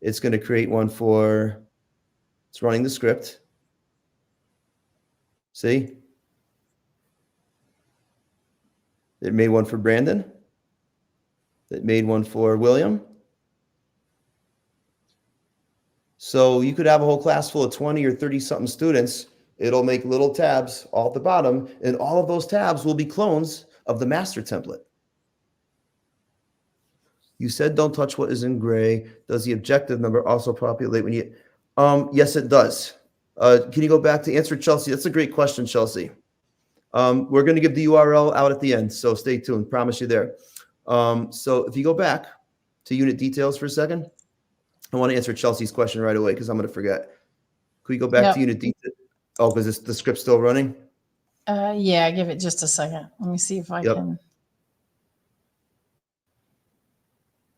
It's going to create one it's running the script. See? It made one for Brandon. It made one for William. So you could have a whole class full of 20 or 30 something students. It'll make little tabs all at the bottom, and all of those tabs will be clones of the master template. You said don't touch what is in gray. Does the objective number also populate when you... Yes, it does. Can you go back to answer Chelsea? That's a great question, Chelsea. We're going to give the URL out at the end, so stay tuned. Promise you there. So if you go back to unit details for a second, I want to answer Chelsea's question right away because I'm going to forget. Can we go back to unit D? Oh, because the script's still running? Yeah, give it just a second. Let me see if I can.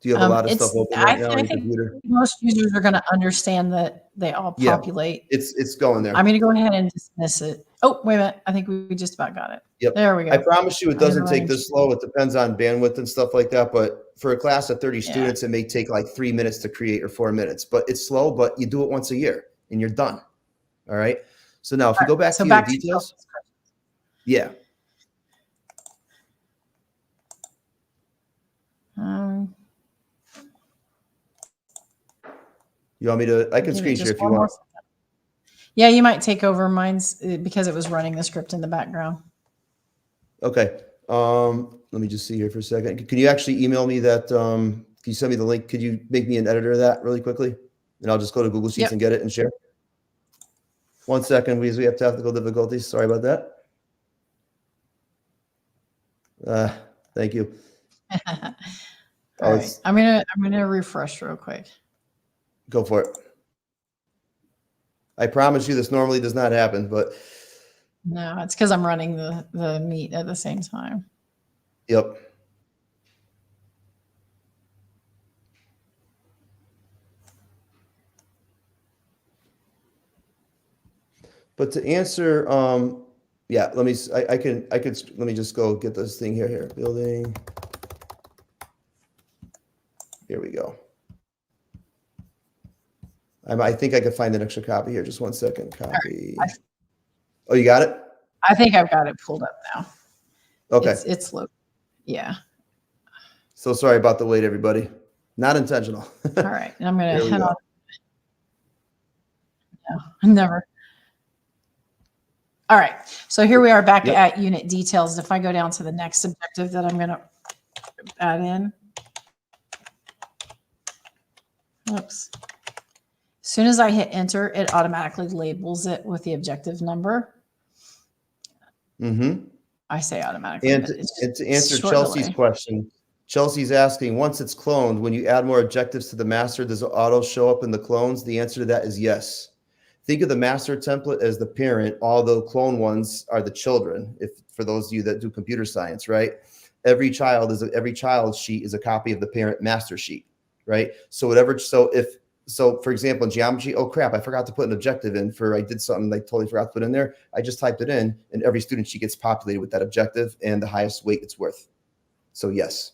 Do you have a lot of stuff open right now on your computer? Most users are going to understand that they all populate. It's going there. I'm going to go ahead and dismiss it. Oh, wait a minute. I think we just about got it. Yep. There we go. I promise you it doesn't take this slow. It depends on bandwidth and stuff like that. But for a class of 30 students, it may take like 3 minutes to create or 4 minutes. But it's slow, but you do it once a year and you're done. All right. So now if you go back to your details. Yeah. You want me to? I can screen share if you want. Yeah, you might take over mine's because it was running the script in the background. Okay. Let me just see here for a second. Can you actually email me that? Can you send me the link? Could you make me an editor of that really quickly? And I'll just go to Google Sheets and get it and share. 1 second, because we have technical difficulties. Sorry about that. Thank you. All right. I'm gonna refresh real quick. Go for it. I promise you this normally does not happen, but no, it's because I'm running the meet at the same time. Yep. But to answer, yeah, let me just go get this thing here, building. Here we go. I think I could find an extra copy here. Just 1 second. Copy. Right. Oh, you got it? I think I've got it pulled up now. Okay. It's low. Yeah. So sorry about the wait, everybody. Not intentional. All right. And I'm going to head on. No, never. All right. So here we are back at unit details. If I go down to the next objective that I'm going to add in. Oops. As soon as I hit enter, it automatically labels it with the objective number. Mm-hmm. I say automatically. And to answer Chelsea's question, Chelsea's asking, once it's cloned, when you add more objectives to the master, does it auto show up in the clones? The answer to that is yes. Think of the master template as the parent, although clone ones are the children. If for those of you that do computer science, right? Every child sheet is a copy of the parent master sheet, right? So for example, in geometry, oh crap, I forgot to put an objective in I did something I totally forgot to put in there. I just typed it in and every student sheet gets populated with that objective and the highest weight it's worth. So yes.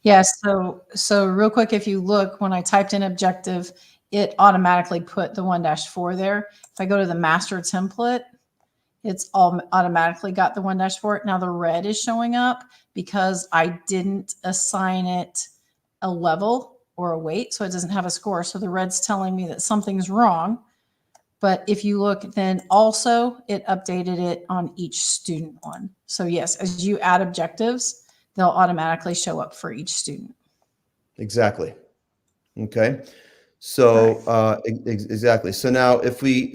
Yeah, so real quick, if you look, when I typed in objective, it automatically put the 1-4 there. If I go to the master template, it's all automatically got the 1-4. Now the red is showing up because I didn't assign it a level or a weight, so it doesn't have a score. So the red's telling me that something's wrong. But if you look, then also it updated it on each student one. So yes, as you add objectives, they'll automatically show up for each student. Exactly. Okay. So exactly. So now if we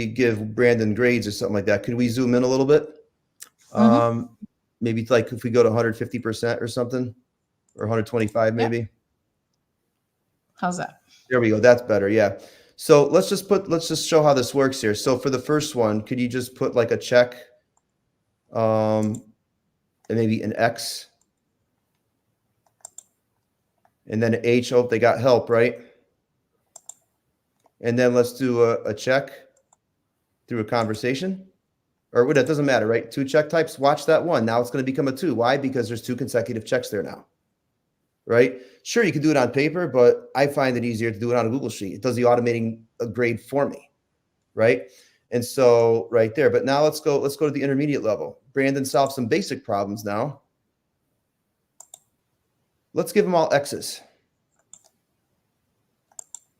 give Brandon grades or something like that, could we zoom in a little bit? Mm-hmm. Maybe like if we go to 150% or something, or 125 maybe. Yeah. How's that? There we go. That's better. Yeah. So let's just show how this works here. So for the first one, could you just put like a check, and maybe an X, and then an H. Oh, they got help, right? And then let's do a check through a conversation, or what? It doesn't matter, right? 2 check types. Watch that one. Now it's going to become a 2. Why? Because there's 2 consecutive checks there now. Right? Sure, you can do it on paper, but I find it easier to do it on a Google Sheet. It does the automating a grade for me, right? And so right there. But now let's go to the intermediate level. Brandon solved some basic problems now. Let's give him all X's.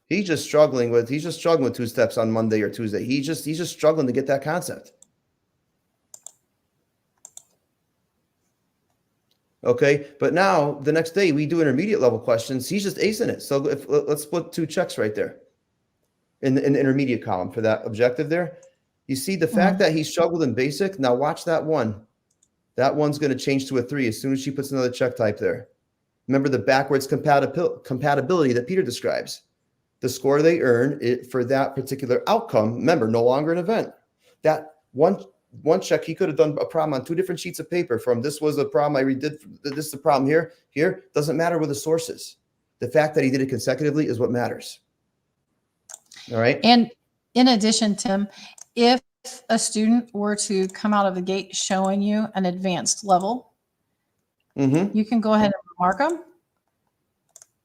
He's just struggling with 2 steps on Monday or Tuesday. He's just struggling to get that concept. Okay, but now the next day we do intermediate level questions. He's just acing it. So let's put 2 checks right there in the intermediate column for that objective there. You see the fact that he struggled in basic. Now watch that one. That one's going to change to a 3 as soon as she puts another check type there. Remember the backwards compatibility that Peter describes. the score they earn for that particular outcome. Remember, no longer an event. That one check, he could have done a problem on 2 different sheets of paper from this was a problem I redid, this is the problem here. Doesn't matter where the source is. The fact that he did it consecutively is what matters. All right. And in addition, Tim, if a student were to come out of the gate showing you an advanced level, you can go ahead and mark them.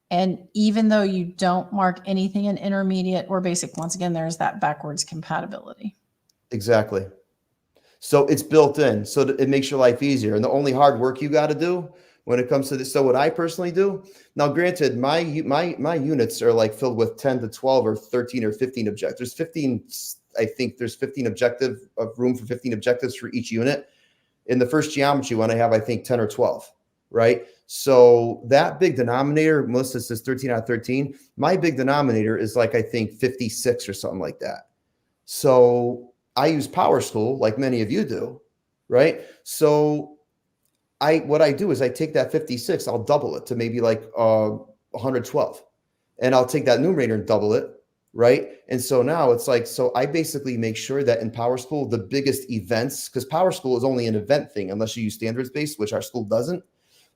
And even though you don't mark anything in intermediate or basic, once again, there's that backwards compatibility. Exactly. So it's built in, so that it makes your life easier. And the only hard work you got to do when it comes to this. So what I personally do now, granted, my units are like filled with 10 to 12 or 13 or 15 objectives. There's 15. I think there's 15 room for 15 objectives for each unit. In the first geometry one, I have, I think, 10 or 12, right? So that big denominator, Melissa says 13 out of 13. My big denominator is like, I think 56 or something like that. So I use Power School like many of you do, right? So what I do is I take that 56, I'll double it to maybe like 112. And I'll take that numerator and double it, right? And so now it's like, so I basically make sure that in Power School, the biggest events, because Power School is only an event thing unless you use standards-based, which our school doesn't.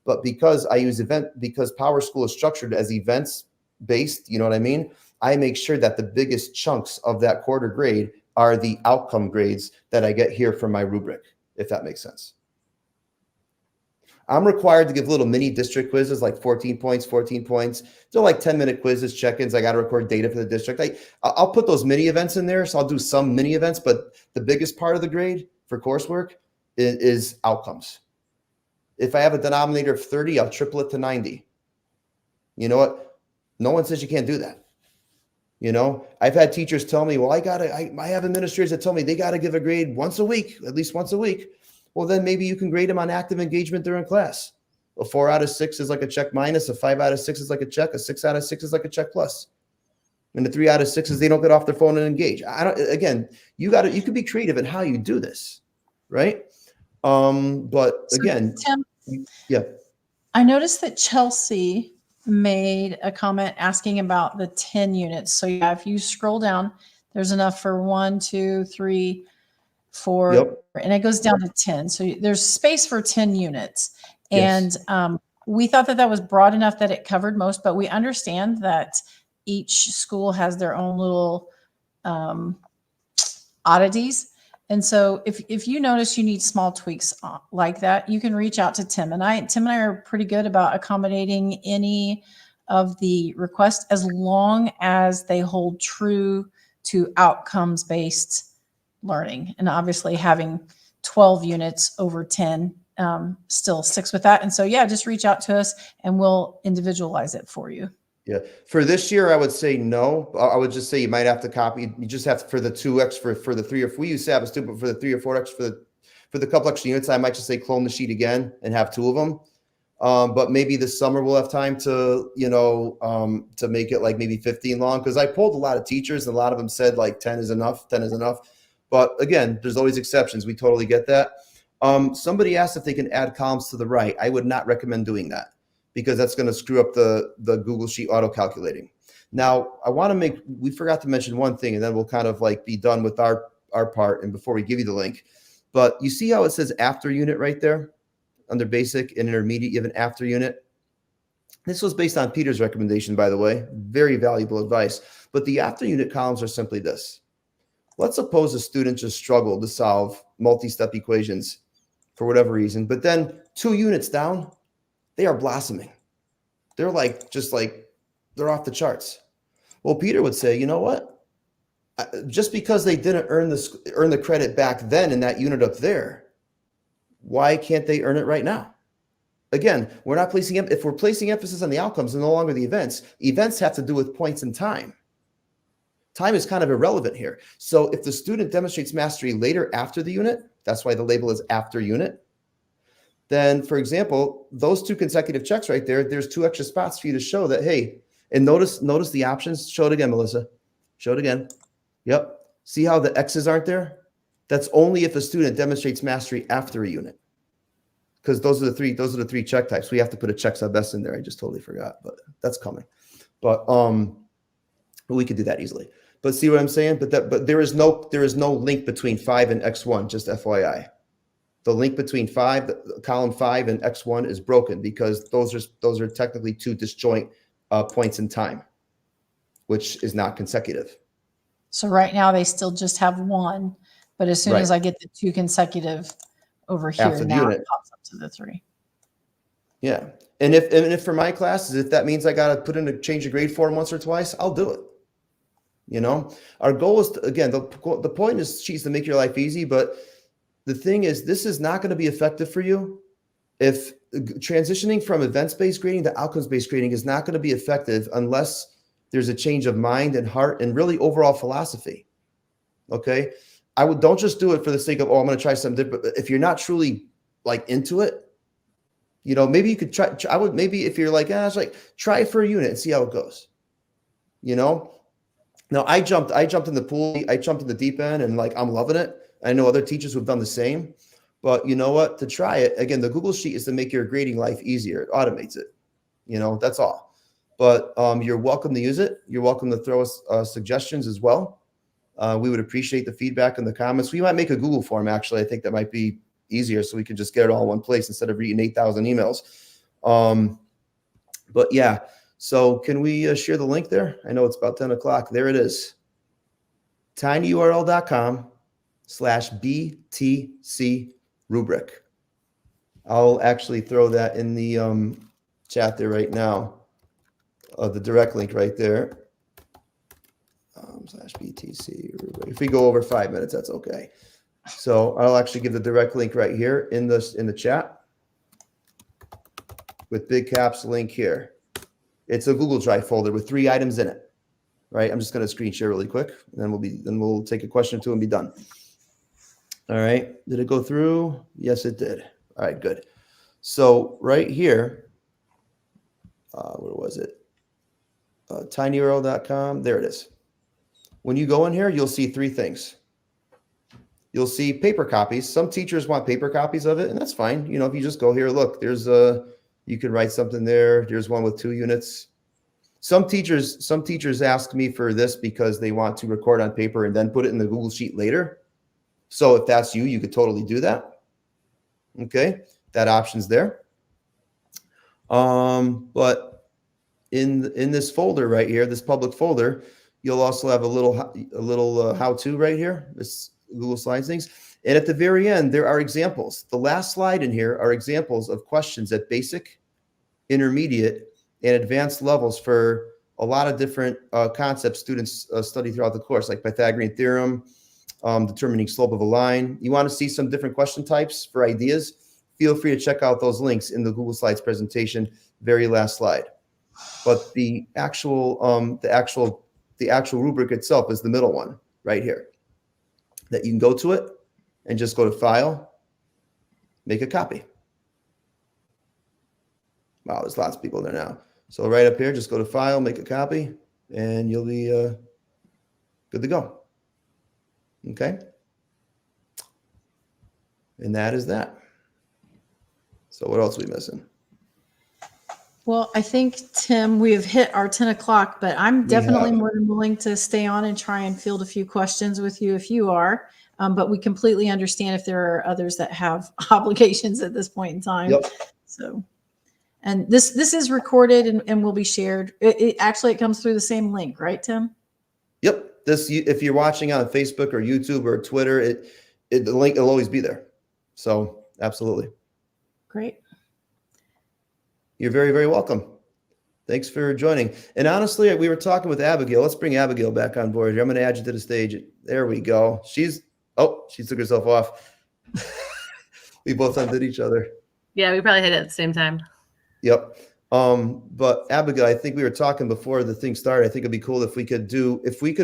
But because I use because Power School is structured as events based, you know what I mean? I make sure that the biggest chunks of that quarter grade are the outcome grades that I get here from my rubric, if that makes sense. I'm required to give little mini district quizzes, like 14 points. They're like 10-minute quizzes, check-ins. I got to record data for the district. I'll put those mini events in there. So I'll do some mini events, but the biggest part of the grade for coursework is outcomes. If I have a denominator of 30, I'll triple it to 90. You know what? No one says you can't do that. You know, I've had teachers tell me, well, I have administrators that tell me they got to give a grade once a week, at least once a week. Well, then maybe you can grade them on active engagement during class. A 4 out of 6 is like a check minus, a 5 out of 6 is like a check, a 6 out of 6 is like a check plus. And the 3 out of 6 is they don't get off their phone and engage. Again, you could be creative in how you do this, right? But again, Tim, yeah. I noticed that Chelsea made a comment asking about the 10 units. So yeah, if you scroll down, there's enough for 1, 2, 3, 4, and it goes down to 10. So there's space for 10 units. And we thought that was broad enough that it covered most, but we understand that each school has their own little oddities. And so if you notice you need small tweaks like that, you can reach out to Tim. And Tim and I are pretty good about accommodating any of the requests as long as they hold true to outcomes-based learning. And obviously having 12 units over 10 still sticks with that. And so, yeah, just reach out to us and we'll individualize it for you. Yeah. For this year, I would say no. I would just say you might have to copy. You just have to, for the 2x for the 3 or 4, we use Sabbath too, but for the 3 or 4x for the couple extra units, I might just say clone the sheet again and have 2 of them. But maybe this summer we'll have time to, to make it like maybe 15 long. Because I polled a lot of teachers and a lot of them said like 10 is enough. 10 is enough. But again, there's always exceptions. We totally get that. Somebody asked if they can add columns to the right. I would not recommend doing that, because that's going to screw up the Google Sheet auto calculating. Now, we forgot to mention one thing, and then we'll kind of like be done with our part. And before we give you the link, but you see how it says after unit right there under basic and intermediate, you have an after unit. This was based on Peter's recommendation, by the way, very valuable advice. But the after unit columns are simply this. Let's suppose a student just struggled to solve multi-step equations for whatever reason, but then 2 units down, they are blossoming. They're they're off the charts. Well, Peter would say, you know what? Just because they didn't earn the credit back then in that unit up there, why can't they earn it right now? Again, if we're placing emphasis on the outcomes and no longer the events, events have to do with points in time. Time is kind of irrelevant here. So if the student demonstrates mastery later after the unit, that's why the label is after unit. Then, for example, those 2 consecutive checks right there, there's 2 extra spots for you to show that, hey, and notice the options. Show it again, Melissa. Show it again. Yep. See how the X's aren't there? That's only if a student demonstrates mastery after a unit. Because those are the 3 check types. We have to put a check sub S in there. I just totally forgot, but that's coming. But But we could do that easily. But see what I'm saying? But there is no link between 5 and X1, just FYI. The link between column 5 and X1 is broken because those are technically two disjoint points in time, which is not consecutive. So right now they still just have one, but as soon as I get the 2 consecutive over here, after the now unit, it pops up to the 3. Yeah. And if for my classes, if that means I got to put in a change of grade form once or twice, I'll do it. Our goal is to, again, the point is sheets to make your life easy, but the thing is, this is not going to be effective for you if transitioning from events-based grading to outcomes-based grading is not going to be effective unless there's a change of mind and heart and really overall philosophy. Okay. Don't just do it for the sake of, I'm going to try something different. But if you're not truly like into it, maybe you could try. Maybe if you're like, try it for a unit and see how it goes. Now I jumped in the pool. I jumped in the deep end and I'm loving it. I know other teachers who've done the same, but you know what? To try it again, the Google Sheet is to make your grading life easier. It automates it. That's all. But you're welcome to use it. You're welcome to throw us suggestions as well. We would appreciate the feedback in the comments. We might make a Google form. Actually, I think that might be easier, so we can just get it all in one place instead of reading 8,000 emails. But yeah. So can we share the link there? I know it's about 10 o'clock. There it is. tinyurl.com/BTC rubric. I'll actually throw that in the chat there right now. The direct link right there. /BTC rubric. If we go over 5 minutes, that's okay. So I'll actually give the direct link right here in the chat with big caps link here. It's a Google Drive folder with 3 items in it, right? I'm just going to screen share really quick, and then we'll take a question or two and be done. All right. Did it go through? Yes, it did. All right, good. So right here, where was it? tinyurl.com. There it is. When you go in here, you'll see 3 things. You'll see paper copies. Some teachers want paper copies of it, and that's fine. If you just go here, look, there's you can write something there. There's one with 2 units. Some teachers ask me for this because they want to record on paper and then put it in the Google Sheet later. So if that's you, you could totally do that. Okay, that option's there. But in this folder right here, this public folder, you'll also have a little how-to right here. This Google Slides things. And at the very end, there are examples. The last slide in here are examples of questions at basic, intermediate, and advanced levels for a lot of different concepts students study throughout the course, like Pythagorean theorem, determining slope of a line. You want to see some different question types for ideas? Feel free to check out those links in the Google Slides presentation, very last slide. But the actual rubric itself is the middle one right here. That you can go to it and just go to File, make a copy. Wow, there's lots of people there now. So right up here, just go to File, make a copy, and you'll be good to go. Okay? And that is that. So what else are we missing? Well, I think, Tim, we have hit our 10 o'clock, but I'm definitely more than willing to stay on and try and field a few questions with you if you are. But we completely understand if there are others that have obligations at this point in time. Yep. So, and this is recorded and will be shared. It actually comes through the same link, right, Tim? Yep. If you're watching on Facebook or YouTube or Twitter, the link will always be there. So absolutely. Great. You're very, very welcome. Thanks for joining. And honestly, we were talking with Abigail. Let's bring Abigail back on board here. I'm going to add you to the stage. There we go. She took herself off. We both undid each other. Yeah, we probably hit it at the same time. Yep. But Abigail, I think we were talking before the thing started. I think it'd be cool if we could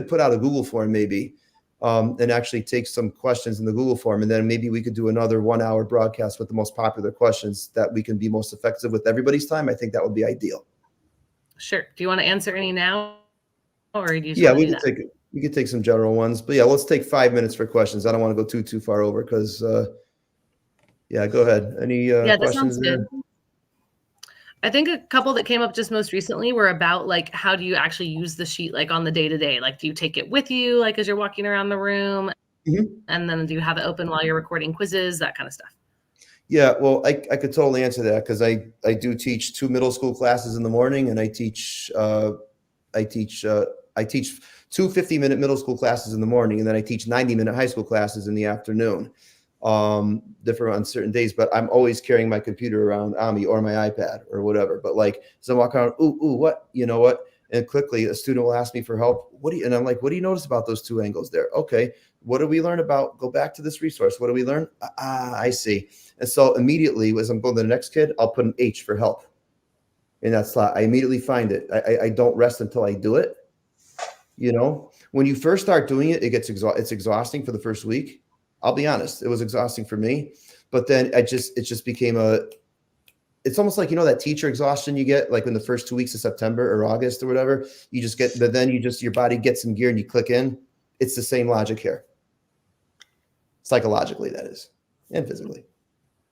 put out a Google form maybe, and actually take some questions in the Google form. And then maybe we could do another 1-hour broadcast with the most popular questions that we can be most effective with everybody's time. I think that would be ideal. Sure. Do you want to answer any now? Or do you we could take some general ones, but yeah, let's take 5 minutes for questions. I don't want to go too far over because, go ahead. Any questions there? I think a couple that came up just most recently were about like, how do you actually use the sheet like on the day to day? Like, do you take it with you like as you're walking around the room? Mhm. And then do you have it open while you're recording quizzes, that kind of stuff? Yeah, well, I could totally answer that because I do teach 2 middle school classes in the morning, and I teach 2 50-minute middle school classes in the morning, and then I teach 90-minute high school classes in the afternoon. Different on certain days, but I'm always carrying my computer around on me or my iPad or whatever. But like, so I'm walking around, what, you know what? And quickly a student will ask me for help. And I'm like, what do you notice about those 2 angles there? Okay. What did we learn about? Go back to this resource. What do we learn? I see. And so immediately as I'm going to the next kid, I'll put an H for help in that slot. I immediately find it. I don't rest until I do it. You know, when you first start doing it, it's exhausting for the first week. I'll be honest, it was exhausting for me, but then it just became it's almost like, you know, that teacher exhaustion you get like in the first 2 weeks of September or August or whatever, you just get, but then your body gets in gear and you click in. It's the same logic here. Psychologically, that is, and physically.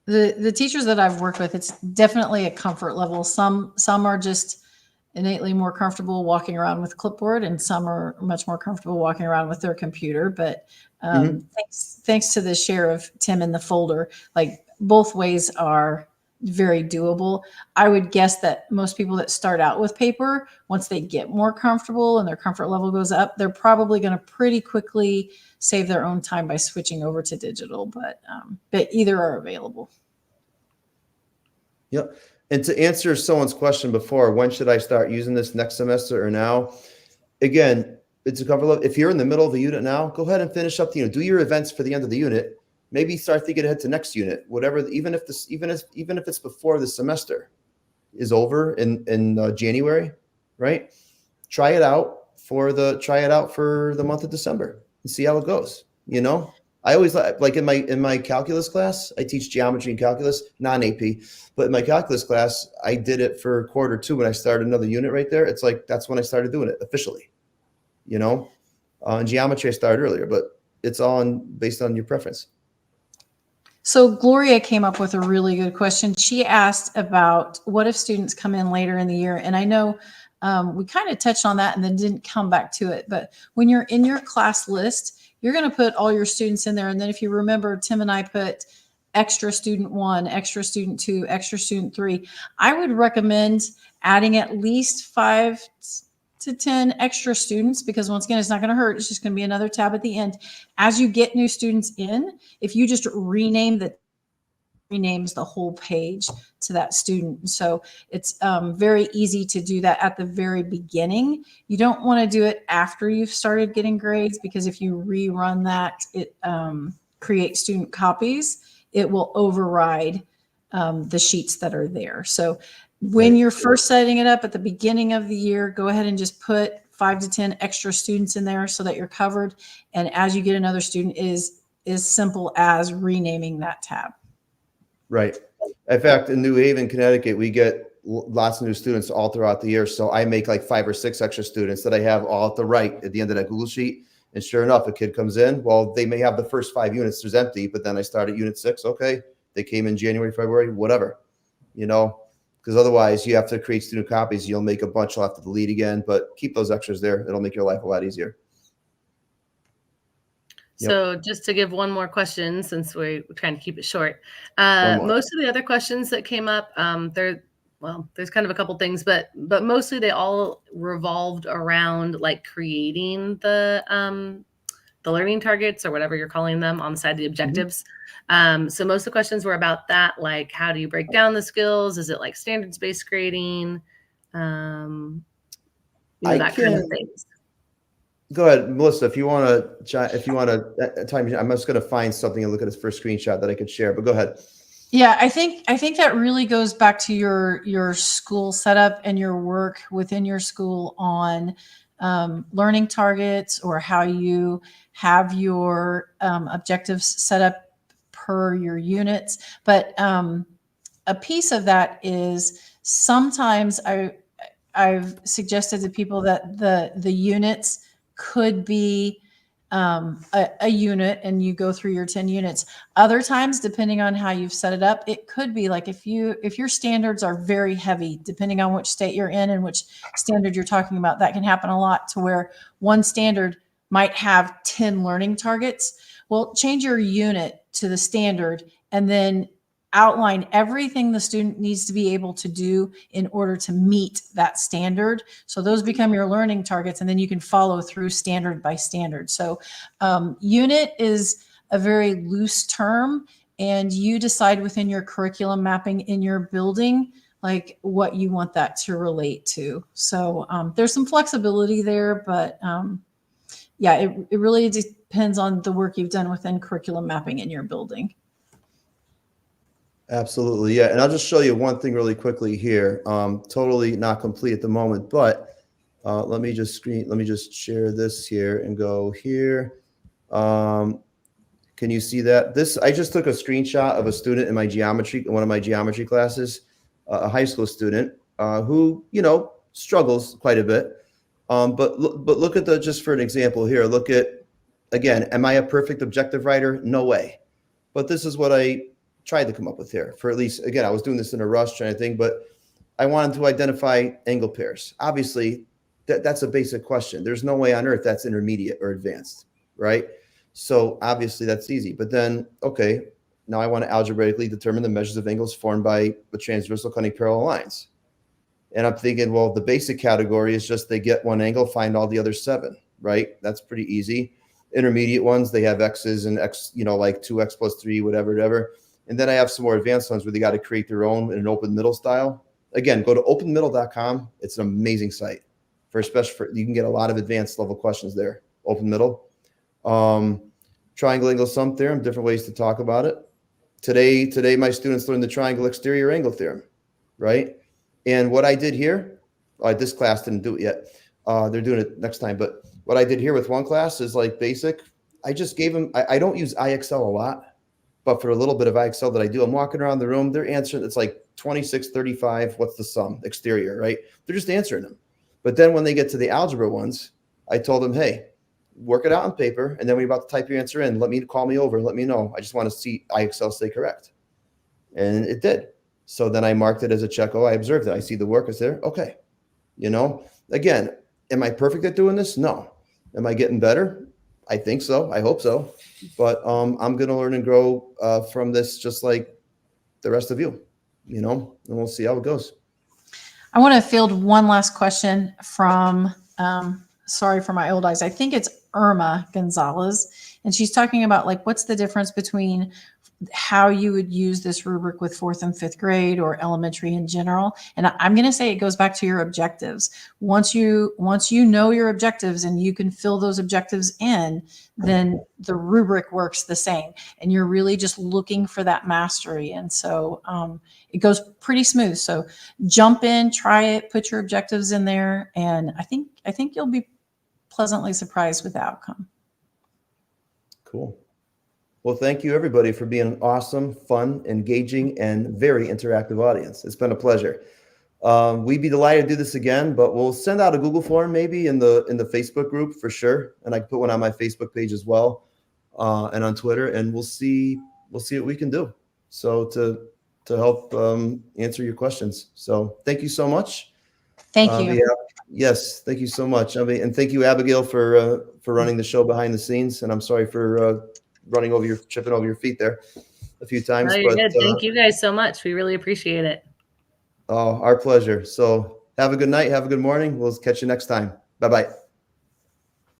The teachers that I've worked with, it's definitely a comfort level. Some are just innately more comfortable walking around with clipboard, and some are much more comfortable walking around with their computer. But thanks to the share of Tim in the folder, like both ways are very doable. I would guess that most people that start out with paper, once they get more comfortable and their comfort level goes up, they're probably going to pretty quickly save their own time by switching over to digital. But either are available. Yep. And to answer someone's question before, when should I start using this, next semester or now? Again, it's a comfort level. If you're in the middle of the unit now, go ahead and finish up the unit. Do your events for the end of the unit. Maybe start thinking ahead to next unit, whatever. Even if it's before the semester is over in January, right? Try it out for the month of December and see how it goes. You know, I always like in my calculus class, I teach geometry and calculus, non-AP, but in my calculus class, I did it for quarter 2 when I started another unit right there. It's like, that's when I started doing it officially, you know. In geometry, I started earlier, but it's all based on your preference. So Gloria came up with a really good question. She asked about what if students come in later in the year? And I know we kind of touched on that and then didn't come back to it. But when you're in your class list, you're going to put all your students in there. And then if you remember, Tim and I put extra student 1, extra student 2, extra student 3. I would recommend adding at least 5 to 10 extra students, because once again, it's not going to hurt. It's just going to be another tab at the end. As you get new students in, if you just renames the whole page to that student. So it's very easy to do that at the very beginning. You don't want to do it after you've started getting grades, because if you rerun that, it creates student copies. It will override the sheets that are there. So when you're first setting it up at the beginning of the year, go ahead and just put 5 to 10 extra students in there so that you're covered. And as you get another student, is simple as renaming that tab. Right. In fact, in New Haven, Connecticut, we get lots of new students all throughout the year. So I make like 5 or 6 extra students that I have all at the right at the end of that Google sheet. And sure enough, a kid comes in. Well, they may have the first 5 units, there's empty, but then I start at unit 6. Okay. They came in January, February, whatever, you know, because otherwise you have to create student copies. You'll make a bunch, you'll have to delete again, but keep those extras there. It'll make your life a lot easier. So just to give one more question, since we're trying to keep it short, most of the other questions that came up, there's kind of a couple things, but mostly they all revolved around like creating the learning targets or whatever you're calling them on the side of the objectives. So most of the questions were about that, like how do you break down the skills? Is it like standards-based grading? That kind of things. Go ahead, Melissa. If you want to, I'm just going to find something and look at his first screenshot that I could share. But go ahead. Yeah, I think that really goes back to your school setup and your work within your school on learning targets, or how you have your objectives set up per your units. But a piece of that is sometimes I've suggested to people that the units could be a unit and you go through your 10 units. Other times, depending on how you've set it up, it could be like if your standards are very heavy, depending on which state you're in and which standard you're talking about, that can happen a lot to where one standard might have 10 learning targets. Well, change your unit to the standard and then outline everything the student needs to be able to do in order to meet that standard. So those become your learning targets, and then you can follow through standard by standard. So unit is a very loose term, and you decide within your curriculum mapping in your building, like what you want that to relate to. So there's some flexibility there, but yeah, it really depends on the work you've done within curriculum mapping in your building. Absolutely. Yeah. And I'll just show you one thing really quickly here. Totally not complete at the moment, but let me just share this here and go here. Can you see that? I just took a screenshot of a student in one of my geometry classes, a high school student who, struggles quite a bit. But look at just for an example here, look at, again, am I a perfect objective writer? No way. But this is what I tried to come up with here for at least, again, I was doing this in a rush trying to think, but I wanted to identify angle pairs. Obviously, that's a basic question. There's no way on earth that's intermediate or advanced, right? So obviously that's easy. But then, okay, now I want to algebraically determine the measures of angles formed by the transversal cutting parallel lines. And I'm thinking, well, the basic category is just they get one angle, find all the other 7, right? That's pretty easy. Intermediate ones, they have x's and x, like 2x plus 3, whatever. And then I have some more advanced ones where they got to create their own in an open middle style. Again, go to openmiddle.com. It's an amazing site you can get a lot of advanced level questions there. Open middle, triangle angle sum theorem, different ways to talk about it. Today my students learned the triangle exterior angle theorem, right? And what I did here, this class didn't do it yet. They're doing it next time. But what I did here with one class is like basic. I just gave them, I don't use IXL a lot. But for a little bit of IXL that I do, I'm walking around the room. They're answering. It's like 26, 35. What's the sum? Exterior, right? They're just answering them. But then when they get to the algebra ones, I told them, hey, work it out on paper. And then when you're about to type your answer in, call me over and let me know. I just want to see IXL stay correct. And it did. So then I marked it as a check. Oh, I observed it. I see the work is there. Okay. Again, am I perfect at doing this? No. Am I getting better? I think so. I hope so. But I'm going to learn and grow from this just like the rest of you, and we'll see how it goes. I want to field one last question from, sorry for my old eyes. I think it's Irma Gonzalez. And she's talking about like, what's the difference between how you would use this rubric with 4th and 5th grade or elementary in general. And I'm going to say it goes back to your objectives. Once you know your objectives and you can fill those objectives in, then the rubric works the same. And you're really just looking for that mastery. And so it goes pretty smooth. So jump in, try it, put your objectives in there. And I think you'll be pleasantly surprised with the outcome. Cool. Well, thank you, everybody, for being an awesome, fun, engaging, and very interactive audience. It's been a pleasure. We'd be delighted to do this again, but we'll send out a Google form maybe in the Facebook group for sure, and I can put one on my Facebook page as well, and on Twitter, and we'll see what we can do. So to help answer your questions. So thank you so much. Thank you. Yes, thank you so much. And thank you, Abigail, for running the show behind the scenes. And I'm sorry for tripping over your feet there a few times. No, you're good. Thank you guys so much. We really appreciate it. Oh, our pleasure. So have a good night. Have a good morning. We'll catch you next time. Bye-bye.